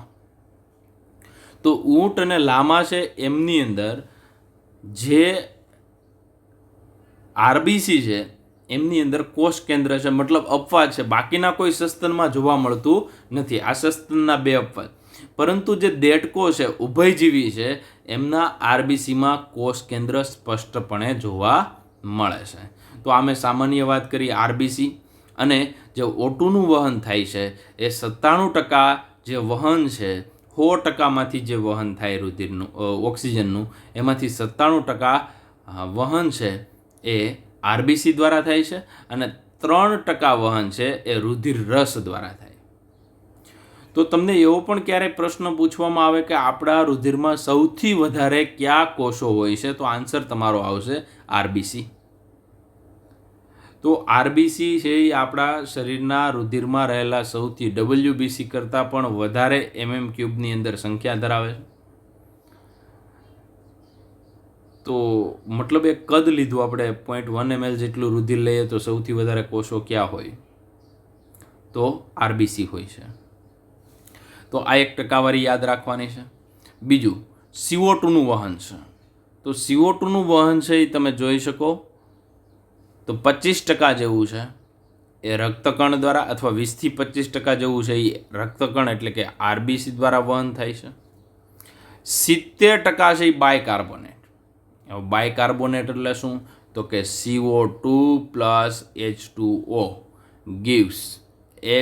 તો ઊંટ અને લામા છે એમની અંદર જે આરબીસી છે એમની અંદર કોષ કેન્દ્ર છે, મતલબ અપવાદ છે. બાકીના કોઈ સસ્તનમાં જોવા મળતું નથી. આ સસ્તનના બે અપવાદ. પરંતુ જે દેડકો છે, ઉભયજીવી છે, એમના આરબીસીમાં કોષ કેન્દ્ર સ્પષ્ટપણે જોવા મળે છે. તો આ મેં સામાન્ય વાત કરી આરબીસી. અને જે O2નું વહન થાય છે એ 97% જે વહન છે, 100%માંથી જે વહન થાય રુધિરનું ઓક્સિજનનું, એમાંથી 97% વહન છે એ આરબીસી દ્વારા થાય છે અને 3% વહન છે એ રુધિર રસ દ્વારા થાય. તો તમને એવો પણ ક્યારેય પ્રશ્ન પૂછવામાં આવે કે આપણા રુધિરમાં સૌથી વધારે કયા કોષો હોય છે, તો આન્સર તમારો આવશે આરબીસી. તો આરબીસી છે એ આપણા શરીરના રુધિરમાં રહેલા સૌથી WBC કરતાં પણ વધારે MM³ અંદર સંખ્યા ધરાવે છે. તો મતલબ એક કદ લીધું આપણે 0.1 ml જેટલું રુધિર લઈએ તો સૌથી વધારે કોષો ક્યાં હોય, તો આરબીસી હોય છે. તો આ એક ટકાવારી યાદ રાખવાની છે. બીજું CO2નું વહન છે. તો CO2નું વહન છે એ તમે જોઈ શકો તો 25% જેવું છે એ રક્તકણ દ્વારા, અથવા 20થી 25% જેવું છે એ રક્તકણ એટલે કે આરબીસી દ્વારા વહન થાય છે. 70% છે એ બાયકાર્બોનેટ. બાયકાર્બોનેટ એટલે શું, તો કે CO2 plus H2O gives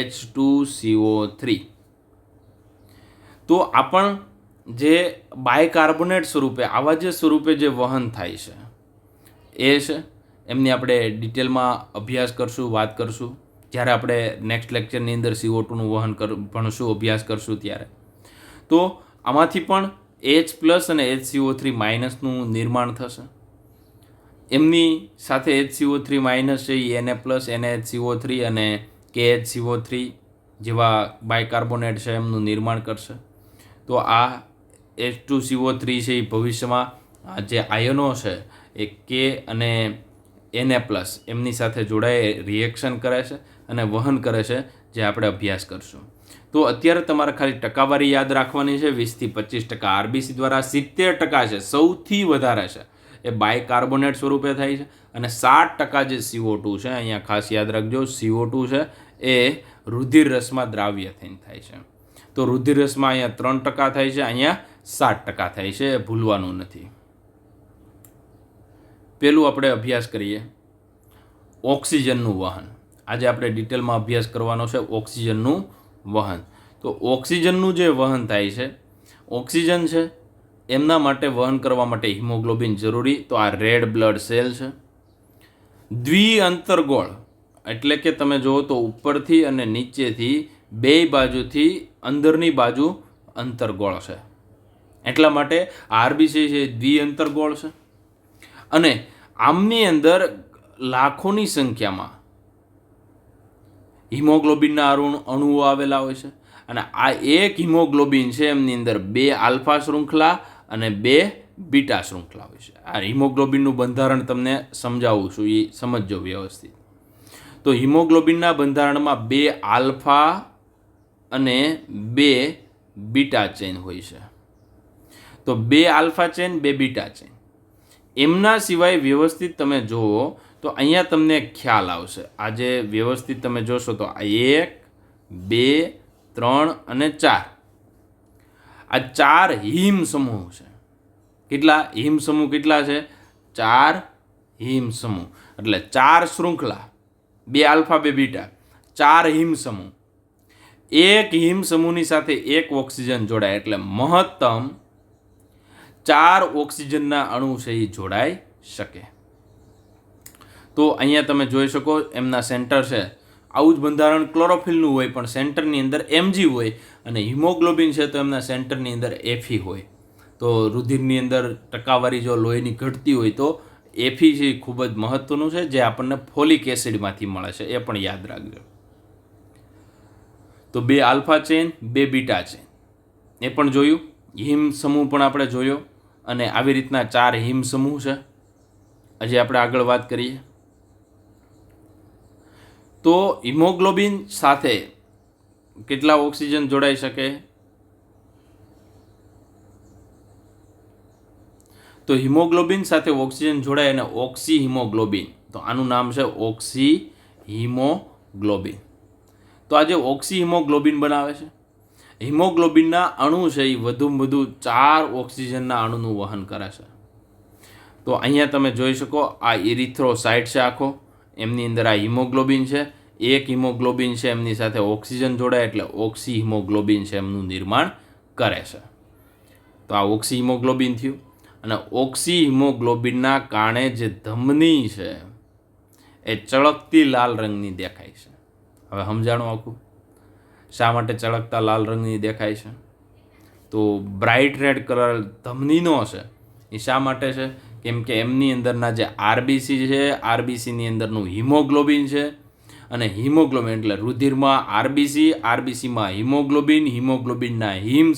H2CO3. તો આ પણ જે બાયકાર્બોનેટ સ્વરૂપે, આવા જે સ્વરૂપે જે વહન થાય છે એ છે. એમની આપણે ડિટેલમાં અભ્યાસ કરશું, વાત કરશું જ્યારે આપણે નેક્સ્ટ લેક્ચરની અંદર CO2નું વહન ભણશું, અભ્યાસ કરશું ત્યારે. તો આમાંથી પણ H+ અને HCO3- નું નિર્માણ થશે. એમની સાથે HCO3- છે એ Na+, NaHCO3 અને KHCO3 જેવા બાયકાર્બોનેટ છે એમનું નિર્માણ કરશે. તો આ H2CO3 છે એ ભવિષ્યમાં જે આયનો છે એ K અને Na+ એમની સાથે જોડાઈ રિએક્શન કરે છે અને વહન કરે છે, જે આપણે અભ્યાસ કરશું. તો અત્યારે તમારે ખાલી ટકાવારી યાદ રાખવાની છે. 20થી 25% આરબીસી દ્વારા, 70% છે સૌથી વધારે છે એ બાયકાર્બોનેટ સ્વરૂપે થાય છે, અને 60% જે CO2 છે, અહીંયા ખાસ યાદ રાખજો, CO2 છે એ રુધિર રસમાં દ્રાવ્ય થઈને થાય છે. તો રુધિર રસમાં અહીંયા 3% થાય છે, અહીંયા 60% થાય છે, એ ભૂલવાનું નથી. પેલું આપણે અભ્યાસ કરીએ ઓક્સિજનનું વહન. આજે આપણે ડિટેલમાં અભ્યાસ કરવાનો છે ઓક્સિજનનું વહન. તો ઓક્સિજનનું જે વહન થાય છે, ઓક્સિજન છે એમના માટે વહન કરવા માટે હિમોગ્લોબિન જરૂરી. તો આ રેડ બ્લડ સેલ છે. દ્વિઅંતરગોળ એટલે કે તમે જુઓ તો ઉપરથી અને નીચેથી બે બાજુથી અંદરની બાજુ અંતરગોળ છે, એટલા માટે આરબીસી છે દ્વિઅંતરગોળ છે. અને આમની અંદર લાખોની સંખ્યામાં હિમોગ્લોબિનના અણુઓ આવેલા હોય છે. અને આ એક હિમોગ્લોબિન છે એમની અંદર 2 આલ્ફા શૃંખલા અને 2 બીટા શૃંખલા હોય છે. આ હિમોગ્લોબિનનું બંધારણ તમને સમજાવું છું, એ સમજજો વ્યવસ્થિત. તો હિમોગ્લોબિનના બંધારણમાં 2 આલ્ફા અને 2 બીટા ચેન હોય છે. તો 2 આલ્ફા ચેન, 2 બીટા ચેન. એમના સિવાય વ્યવસ્થિત તમે જુઓ તો અહીંયા તમને ખ્યાલ આવશે. આજે વ્યવસ્થિત તમે જોશો તો 1, 2, 3 અને 4, આ 4 હિમ સમૂહ છે. કેટલા હિમ સમૂહ કેટલા છે? 4 હિમ સમૂહ. એટલે 4 શૃંખલા, 2 આલ્ફા 2 બીટા, 4 હિમ સમૂહ. એક હિમ સમૂહની સાથે એક ઓક્સિજન જોડાય એટલે મહત્તમ 4 ઓક્સિજનના અણુ છે એ જોડાઈ શકે. તો અહીંયા તમે જોઈ શકો એમના સેન્ટર છે. આવું જ બંધારણ ક્લોરોફિલનું હોય, પણ સેન્ટરની અંદર Mg હોય, અને હિમોગ્લોબિન છે તો એમના સેન્ટરની અંદર Fe હોય. તો રુધિરની અંદર ટકાવારી જો લોહીની ઘટતી હોય તો Fe છે એ ખૂબ જ મહત્વનું છે, જે આપણને ફોલિક એસિડમાંથી મળે છે, એ પણ યાદ રાખજો. તો 2 આલ્ફા ચેન, 2 બીટા ચેન, એ પણ જોયું. હિમ સમૂહ પણ આપણે જોયો, અને આવી રીતના 4 હિમ સમૂહ છે. હજી આપણે આગળ વાત કરીએ તો હિમોગ્લોબિન સાથે કેટલા ઓક્સિજન જોડાઈ શકે? તો હિમોગ્લોબિન સાથે ઓક્સિજન જોડાય અને ઓક્સી હિમોગ્લોબિન, તો આનું નામ છે ઓક્સી હિમોગ્લોબિન. તો આ જે ઓક્સી હિમોગ્લોબિન બનાવે છે, હિમોગ્લોબિનના અણુ છે એ વધુમાં વધુ 4 ઓક્સિજનના અણુનું વહન કરે છે. તો અહીંયા તમે જોઈ શકો, આ ઇરિથ્રોસાઇટ છે આખો, એમની અંદર આ હિમોગ્લોબિન છે. એક હિમોગ્લોબિન છે એમની સાથે ઓક્સિજન જોડાય એટલે ઓક્સી હિમોગ્લોબિન છે એમનું નિર્માણ કરે છે. તો આ ઓક્સી હિમોગ્લોબિન થયું. અને ઓક્સી હિમોગ્લોબિનના કારણે જે ધમની છે એ ચળકતી લાલ રંગની દેખાય છે. હવે સમજાણું આખું શા માટે ચળકતા લાલ રંગની દેખાય છે? તો બ્રાઇટ રેડ કલર ધમનીનો છે એ શા માટે છે? કેમ કે એમની અંદરના જે આરબીસી છે, આરબીસીની અંદરનું હિમોગ્લોબિન છે, અને હિમોગ્લોબિન એટલે રુધિરમાં આરબીસી, આરબીસીમાં હિમોગ્લોબિન, હિમોગ્લોબિનના હિમ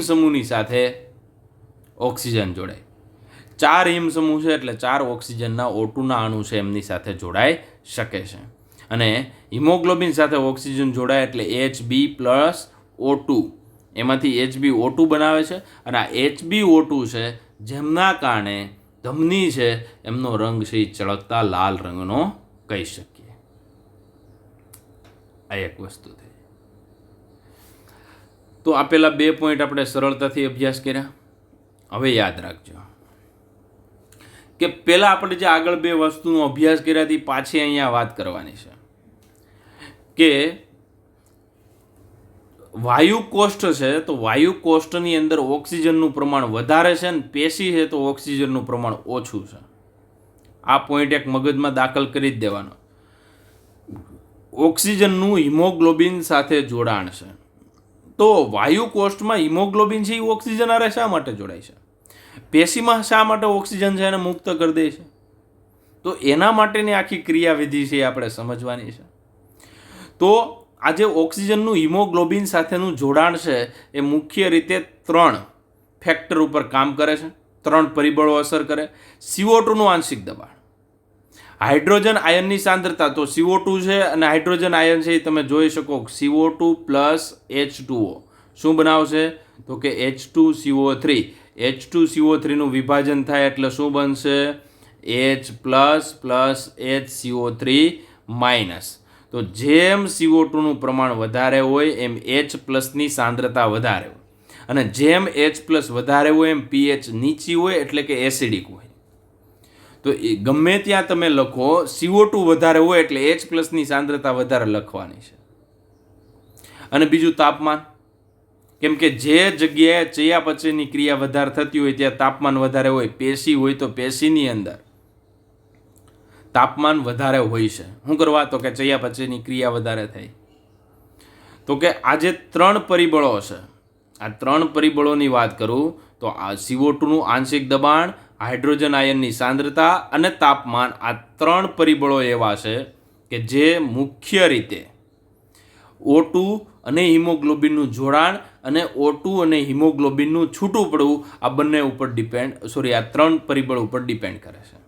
સમૂહની સાથે ઓક્સિજન જોડાય. 4 હિમ સમૂહ છે એટલે 4 ઓક્સિજનના O2ના અણુ છે એમની સાથે જોડાઈ શકે છે. અને હિમોગ્લોબિન સાથે ઓક્સિજન જોડાય એટલે Hb+O2, એમાંથી HbO2 બનાવે છે. અને આ HbO2 છે જેમના કારણે ધમની છે એમનો રંગ છે એ ચળકતા લાલ રંગનો કહી શકીએ. આ એક વસ્તુ થઈ. તો આપેલા 2 પોઈન્ટ આપણે સરળતાથી અભ્યાસ કર્યા. હવે યાદ રાખજો કે પહેલાં આપણે જે આગળ 2 વસ્તુનો અભ્યાસ કર્યા હતી પાછી અહીંયા વાત કરવાની છે કે વાયુ કોષ્ઠ છે, તો વાયુ કોષ્ઠની અંદર ઓક્સિજનનું પ્રમાણ વધારે છે અને પેશી છે તો ઓક્સિજનનું પ્રમાણ ઓછું છે. આ પોઈન્ટ એક મગજમાં દાખલ કરી જ દેવાનો. ઓક્સિજનનું હિમોગ્લોબિન સાથે જોડાણ છે, તો વાયુ કોષ્ઠમાં હિમોગ્લોબિન છે એ ઓક્સિજન હારે શા માટે જોડાય છે? પેશીમાં શા માટે ઓક્સિજન છે એને મુક્ત કરી દે છે? તો એના માટેની આખી ક્રિયાવિધિ છે એ આપણે સમજવાની છે. તો આ જે ઓક્સિજનનું હિમોગ્લોબિન સાથેનું જોડાણ છે એ મુખ્ય રીતે 3 ફેક્ટર ઉપર કામ કરે છે, 3 પરિબળો અસર કરે. CO2નું આંશિક દબાણ, હાઇડ્રોજન આયનની સાંદ્રતા, તો CO2 છે અને હાઇડ્રોજન આયન છે એ તમે જોઈ શકો, CO2 + H2O શું બનાવશે? તો કે H2CO3. H2CO3નું વિભાજન થાય એટલે શું બનશે? H++ HCO3-. તો જેમ CO2નું પ્રમાણ વધારે હોય એમ H+ની સાંદ્રતા વધારે હોય, અને જેમ H+ વધારે હોય એમ pH નીચી હોય એટલે કે એસિડિક હોય. તો ગમે ત્યાં તમે લખો CO2 વધારે હોય એટલે H+ની સાંદ્રતા વધારે લખવાની છે. અને બીજું તાપમાન, કેમ કે જે જગ્યાએ ચયાપચયની ક્રિયા વધારે થતી હોય ત્યાં તાપમાન વધારે હોય. પેશી હોય તો પેશીની અંદર તાપમાન વધારે હોય છે. શું કરવા? તો કે ચયાપચયની ક્રિયા વધારે થાય. તો કે આ જે 3 પરિબળો છે, આ 3 પરિબળોની વાત કરું તો આ CO2નું આંશિક દબાણ, હાઇડ્રોજન આયનની સાંદ્રતા અને તાપમાન, આ 3 પરિબળો એવા છે કે જે મુખ્ય રીતે O2 અને હિમોગ્લોબિનનું જોડાણ અને O2 અને હિમોગ્લોબિનનું છૂટું પડવું આ બંને ઉપર આ 3 પરિબળ ઉપર ડિપેન્ડ કરે છે.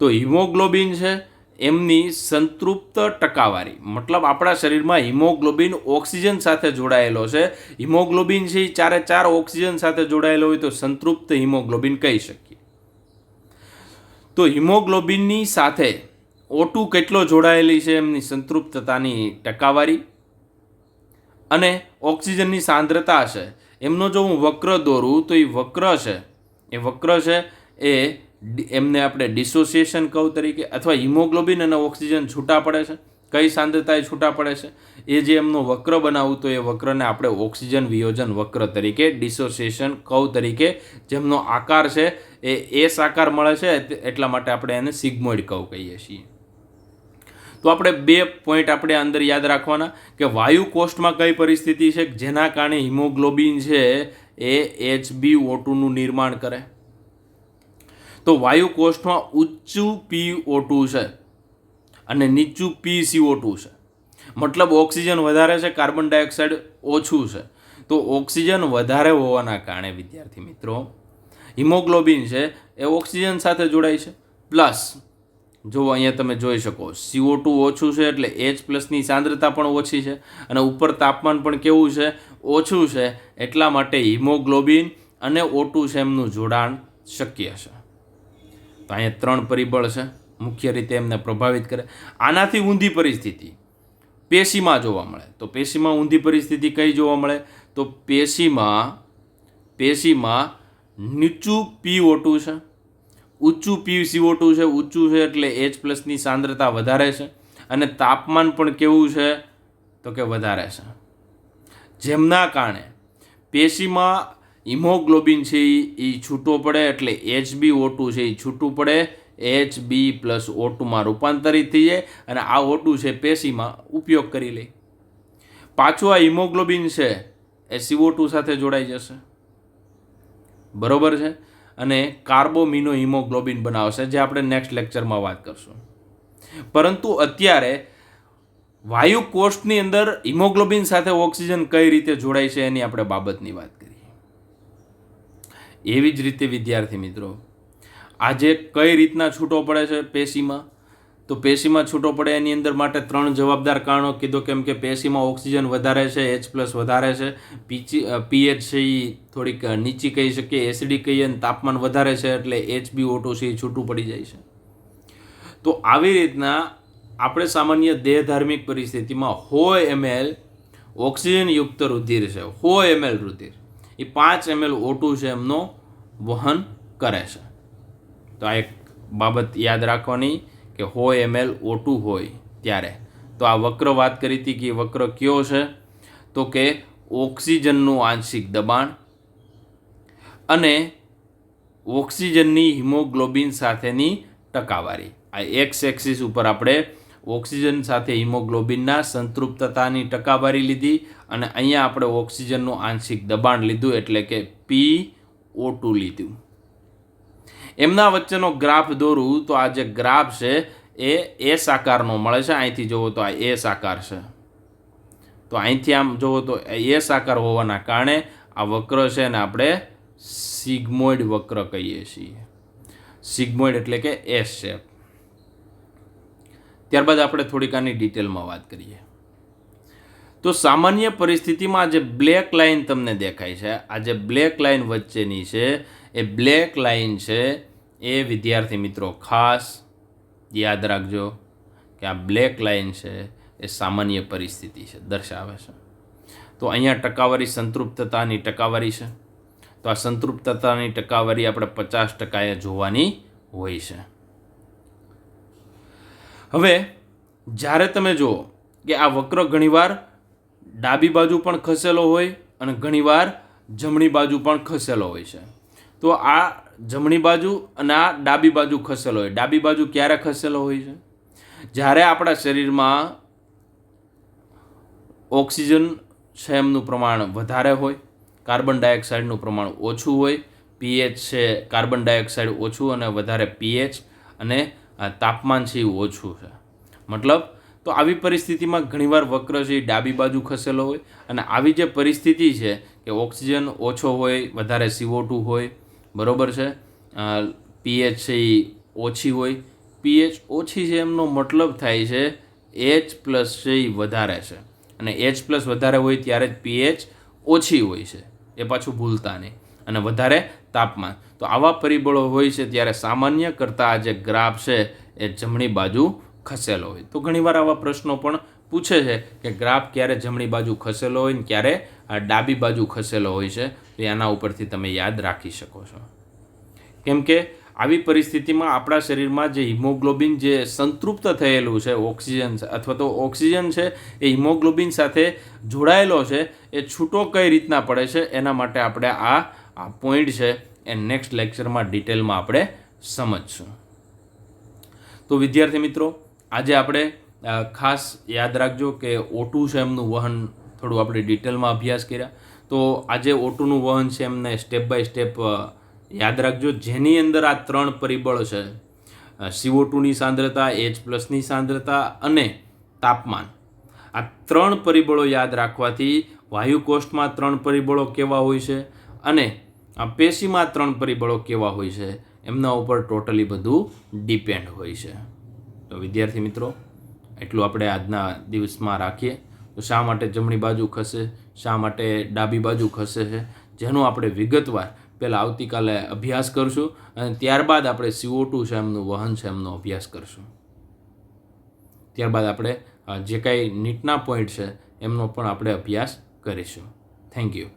તો હિમોગ્લોબિન છે એમની સંતૃપ્ત ટકાવારી, મતલબ આપણા શરીરમાં હિમોગ્લોબિન ઓક્સિજન સાથે જોડાયેલો છે. હિમોગ્લોબિન છે એ 4 ઓક્સિજન સાથે જોડાયેલો હોય તો સંતૃપ્ત હિમોગ્લોબિન કહી શકીએ. તો હિમોગ્લોબિનની સાથે O2 કેટલો જોડાયેલી છે એમની સંતૃપ્તતાની ટકાવારી, અને ઓક્સિજનની સાંદ્રતા છે એમનો જો હું વક્ર દોરું તો એ વક્ર છે એ એમને આપણે ડિસોસિએશન કર્વ તરીકે, અથવા હિમોગ્લોબિન અને ઓક્સિજન છૂટા પડે છે, કઈ સાંદ્રતાએ છૂટા પડે છે એ જે એમનો વક્ર બનાવું તો એ વક્રને આપણે ઓક્સિજન વિયોજન વક્ર તરીકે, ડિસોસિએશન કર્વ તરીકે, જેમનો આકાર છે એ એસ આકાર મળે છે એટલા માટે આપણે એને સિગ્મોઇડ કર્વ કહીએ છીએ. તો આપણે 2 પોઈન્ટ આપણે અંદર યાદ રાખવાના કે વાયુ કોષ્ઠમાં કઈ પરિસ્થિતિ છે જેના કારણે હિમોગ્લોબિન છે એ HbO2નું નિર્માણ કરે. તો વાયુ કોષ્ઠમાં ઊંચું PO2 છે અને નીચું PCO2 છે. મતલબ ઓક્સિજન વધારે છે, કાર્બન ડાયોક્સાઇડ ઓછું છે. તો ઓક્સિજન વધારે હોવાના કારણે વિદ્યાર્થી મિત્રો હિમોગ્લોબિન છે એ ઓક્સિજન સાથે જોડાય છે. પ્લસ જો અહીંયા તમે જોઈ શકો CO2 ઓછું છે એટલે H+ની સાંદ્રતા પણ ઓછી છે અને ઉપર તાપમાન પણ કેવું છે, ઓછું છે. એટલા માટે હિમોગ્લોબિન અને O2 છે એમનું જોડાણ શક્ય છે. તો અહીંયા 3 પરિબળ છે મુખ્ય રીતે એમને પ્રભાવિત કરે. આનાથી ઊંધી પરિસ્થિતિ પેશીમાં જોવા મળે. તો પેશીમાં ઊંધી પરિસ્થિતિ કઈ જોવા મળે? તો પેશીમાં નીચું PO2 છે, ઊંચું PCO2 છે. ઊંચું છે એટલે H+ની સાંદ્રતા વધારે છે અને તાપમાન પણ કેવું છે, તો કે વધારે છે. જેમના કારણે પેશીમાં હિમોગ્લોબિન છે એ છૂટો પડે એટલે HbO2 છે એ છૂટું પડે, Hb+O2માં રૂપાંતરિત થઈ જાય અને આ O2 છે પેશીમાં ઉપયોગ કરી લે. પાછું આ હિમોગ્લોબિન છે એ CO2 સાથે જોડાઈ જશે, બરોબર છે, અને કાર્બોમિનો હિમોગ્લોબિન બનાવશે, જે આપણે નેક્સ્ટ લેક્ચરમાં વાત કરશું. પરંતુ અત્યારે વાયુ કોષની અંદર હિમોગ્લોબિન સાથે ઓક્સિજન કઈ રીતે જોડાય છે એની આપણે બાબતની વાત કરીએ. એવી જ રીતે વિદ્યાર્થી મિત્રો આજે કઈ રીતના છૂટો પડે છે પેશીમાં? તો પેશીમાં છૂટો પડે એની અંદર માટે 3 જવાબદાર કારણો કીધો. કેમ કે પેશીમાં ઓક્સિજન વધારે છે, H+ વધારે છે, pH છે એ થોડીક નીચી કહી શકીએ, એસિડિક કહીએ, અને તાપમાન વધારે છે એટલે HbO2 છે એ છૂટું પડી જાય છે. તો આવી રીતના આપણે સામાન્ય દેહધાર્મિક પરિસ્થિતિમાં 100 ml ઓક્સિજનયુક્ત રુધિર છે, 100 ml રુધિર એ 5 ml O2 છે એમનો વહન કરે છે. તો આ એક બાબત યાદ રાખવાની કે 100 ml O2 હોય ત્યારે. તો આ વક્ર વાત કરી હતી કે વક્ર કયો છે? તો કે ઓક્સિજનનું આંશિક દબાણ અને ઓક્સિજનની હિમોગ્લોબિન સાથેની ટકાવારી. આ એક્સ એક્સિસ ઉપર આપણે ઓક્સિજન સાથે હિમોગ્લોબિનના સંતૃપ્તતાની ટકાવારી લીધી અને અહીંયા આપણે ઓક્સિજનનું આંશિક દબાણ લીધું એટલે કે PO2 લીધું. એમના વચ્ચેનો ગ્રાફ દોરું તો આ જે ગ્રાફ છે એ S આકારનો મળે છે. અહીંથી જુઓ તો આ S આકાર છે, તો અહીંથી આમ જુઓ તો S આકાર હોવાના કારણે આ વક્ર છે ને આપણે સિગ્મોઇડ વક્ર કહીએ છીએ. સિગ્મોઇડ એટલે કે S શેપ. ત્યારબાદ આપણે થોડીક આની ડિટેલમાં વાત કરીએ. તો સામાન્ય પરિસ્થિતિમાં જે બ્લેક લાઇન તમને દેખાય છે, આ જે બ્લેક લાઇન વચ્ચેની છે એ બ્લેક લાઇન છે એ વિદ્યાર્થી મિત્રો ખાસ યાદ રાખજો કે આ બ્લેક લાઇન છે એ સામાન્ય પરિસ્થિતિ છે દર્શાવે છે. તો અહીંયા ટકાવારી સંતૃપ્તતાની ટકાવારી છે. તો આ સંતૃપ્તતાની ટકાવારી આપણે 50% જોવાની હોય છે. હવે જ્યારે તમે જુઓ કે આ વક્ર ઘણીવાર ડાબી બાજુ પણ ખસેલો હોય અને ઘણીવાર જમણી બાજુ પણ ખસેલો હોય છે. તો આ જમણી બાજુ અને આ ડાબી બાજુ ખસેલો હોય. ડાબી બાજુ ક્યારે ખસેલો હોય છે? જ્યારે આપણા શરીરમાં ઓક્સિજન છે એમનું પ્રમાણ વધારે હોય, કાર્બન ડાયોક્સાઇડનું પ્રમાણ ઓછું હોય, pH છે કાર્બન ડાયોક્સાઇડ ઓછું અને વધારે pH અને તાપમાન છે એ ઓછું છે. મતલબ તો આવી પરિસ્થિતિમાં ઘણીવાર વક્ર છે એ ડાબી બાજુ ખસેલો હોય અને આવી જે પરિસ્થિતિ છે કે ઓક્સિજન ઓછો હોય, વધારે CO2 હોય, બરોબર છે, pH છે એ ઓછી હોય. pH ઓછી છે એમનો મતલબ થાય છે H+ છે એ વધારે છે અને H+ વધારે હોય ત્યારે જ pH ઓછી હોય છે, એ પાછું ભૂલતા નહીં, અને વધારે તાપમાન. તો આવા પરિબળો હોય છે ત્યારે સામાન્ય કરતાં આ જે ગ્રાફ છે એ જમણી બાજુ ખસેલો હોય. તો ઘણીવાર આવા પ્રશ્નો પણ પૂછે છે કે ગ્રાફ ક્યારે જમણી બાજુ ખસેલો હોય ને ક્યારે ડાબી બાજુ ખસેલો હોય છે. તો એના ઉપરથી તમે યાદ રાખી શકો છો. કેમ કે આવી પરિસ્થિતિમાં આપણા શરીરમાં જે હિમોગ્લોબિન જે સંતૃપ્ત થયેલું છે ઓક્સિજન અથવા તો ઓક્સિજન છે એ હિમોગ્લોબિન સાથે જોડાયેલો છે એ છૂટો કઈ રીતના પડે છે એના માટે આપણે આ પોઈન્ટ છે એ નેક્સ્ટ લેક્ચરમાં ડિટેલમાં આપણે સમજશું. તો વિદ્યાર્થી મિત્રો આજે આપણે ખાસ યાદ રાખજો કે O2 છે એમનું વહન થોડું આપણે ડિટેલમાં અભ્યાસ કર્યા. તો આજે O2નું વહન છે એમને સ્ટેપ બાય સ્ટેપ યાદ રાખજો, જેની અંદર આ 3 પરિબળ છે, CO2ની સાંદ્રતા, H+ની સાંદ્રતા અને તાપમાન. આ 3 પરિબળો યાદ રાખવાથી વાયુ કોષ્ટમાં 3 પરિબળો કેવા હોય છે અને આ પેશીમાં 3 પરિબળો કેવા હોય છે એમના ઉપર ટોટલી બધું ડિપેન્ડ હોય છે. તો વિદ્યાર્થી મિત્રો, એટલું આપણે આજના દિવસમાં રાખીએ. તો શા માટે જમણી બાજુ ખસે, શા માટે ડાબી બાજુ ખસે છે, જેનું આપણે વિગતવાર પહેલાં આવતીકાલે અભ્યાસ કરશું અને ત્યારબાદ આપણે CO2 છે એમનું વહન છે એમનો અભ્યાસ કરશું. ત્યારબાદ આપણે જે કાંઈ નીટના પોઈન્ટ છે એમનો પણ આપણે અભ્યાસ કરીશું. Thank you.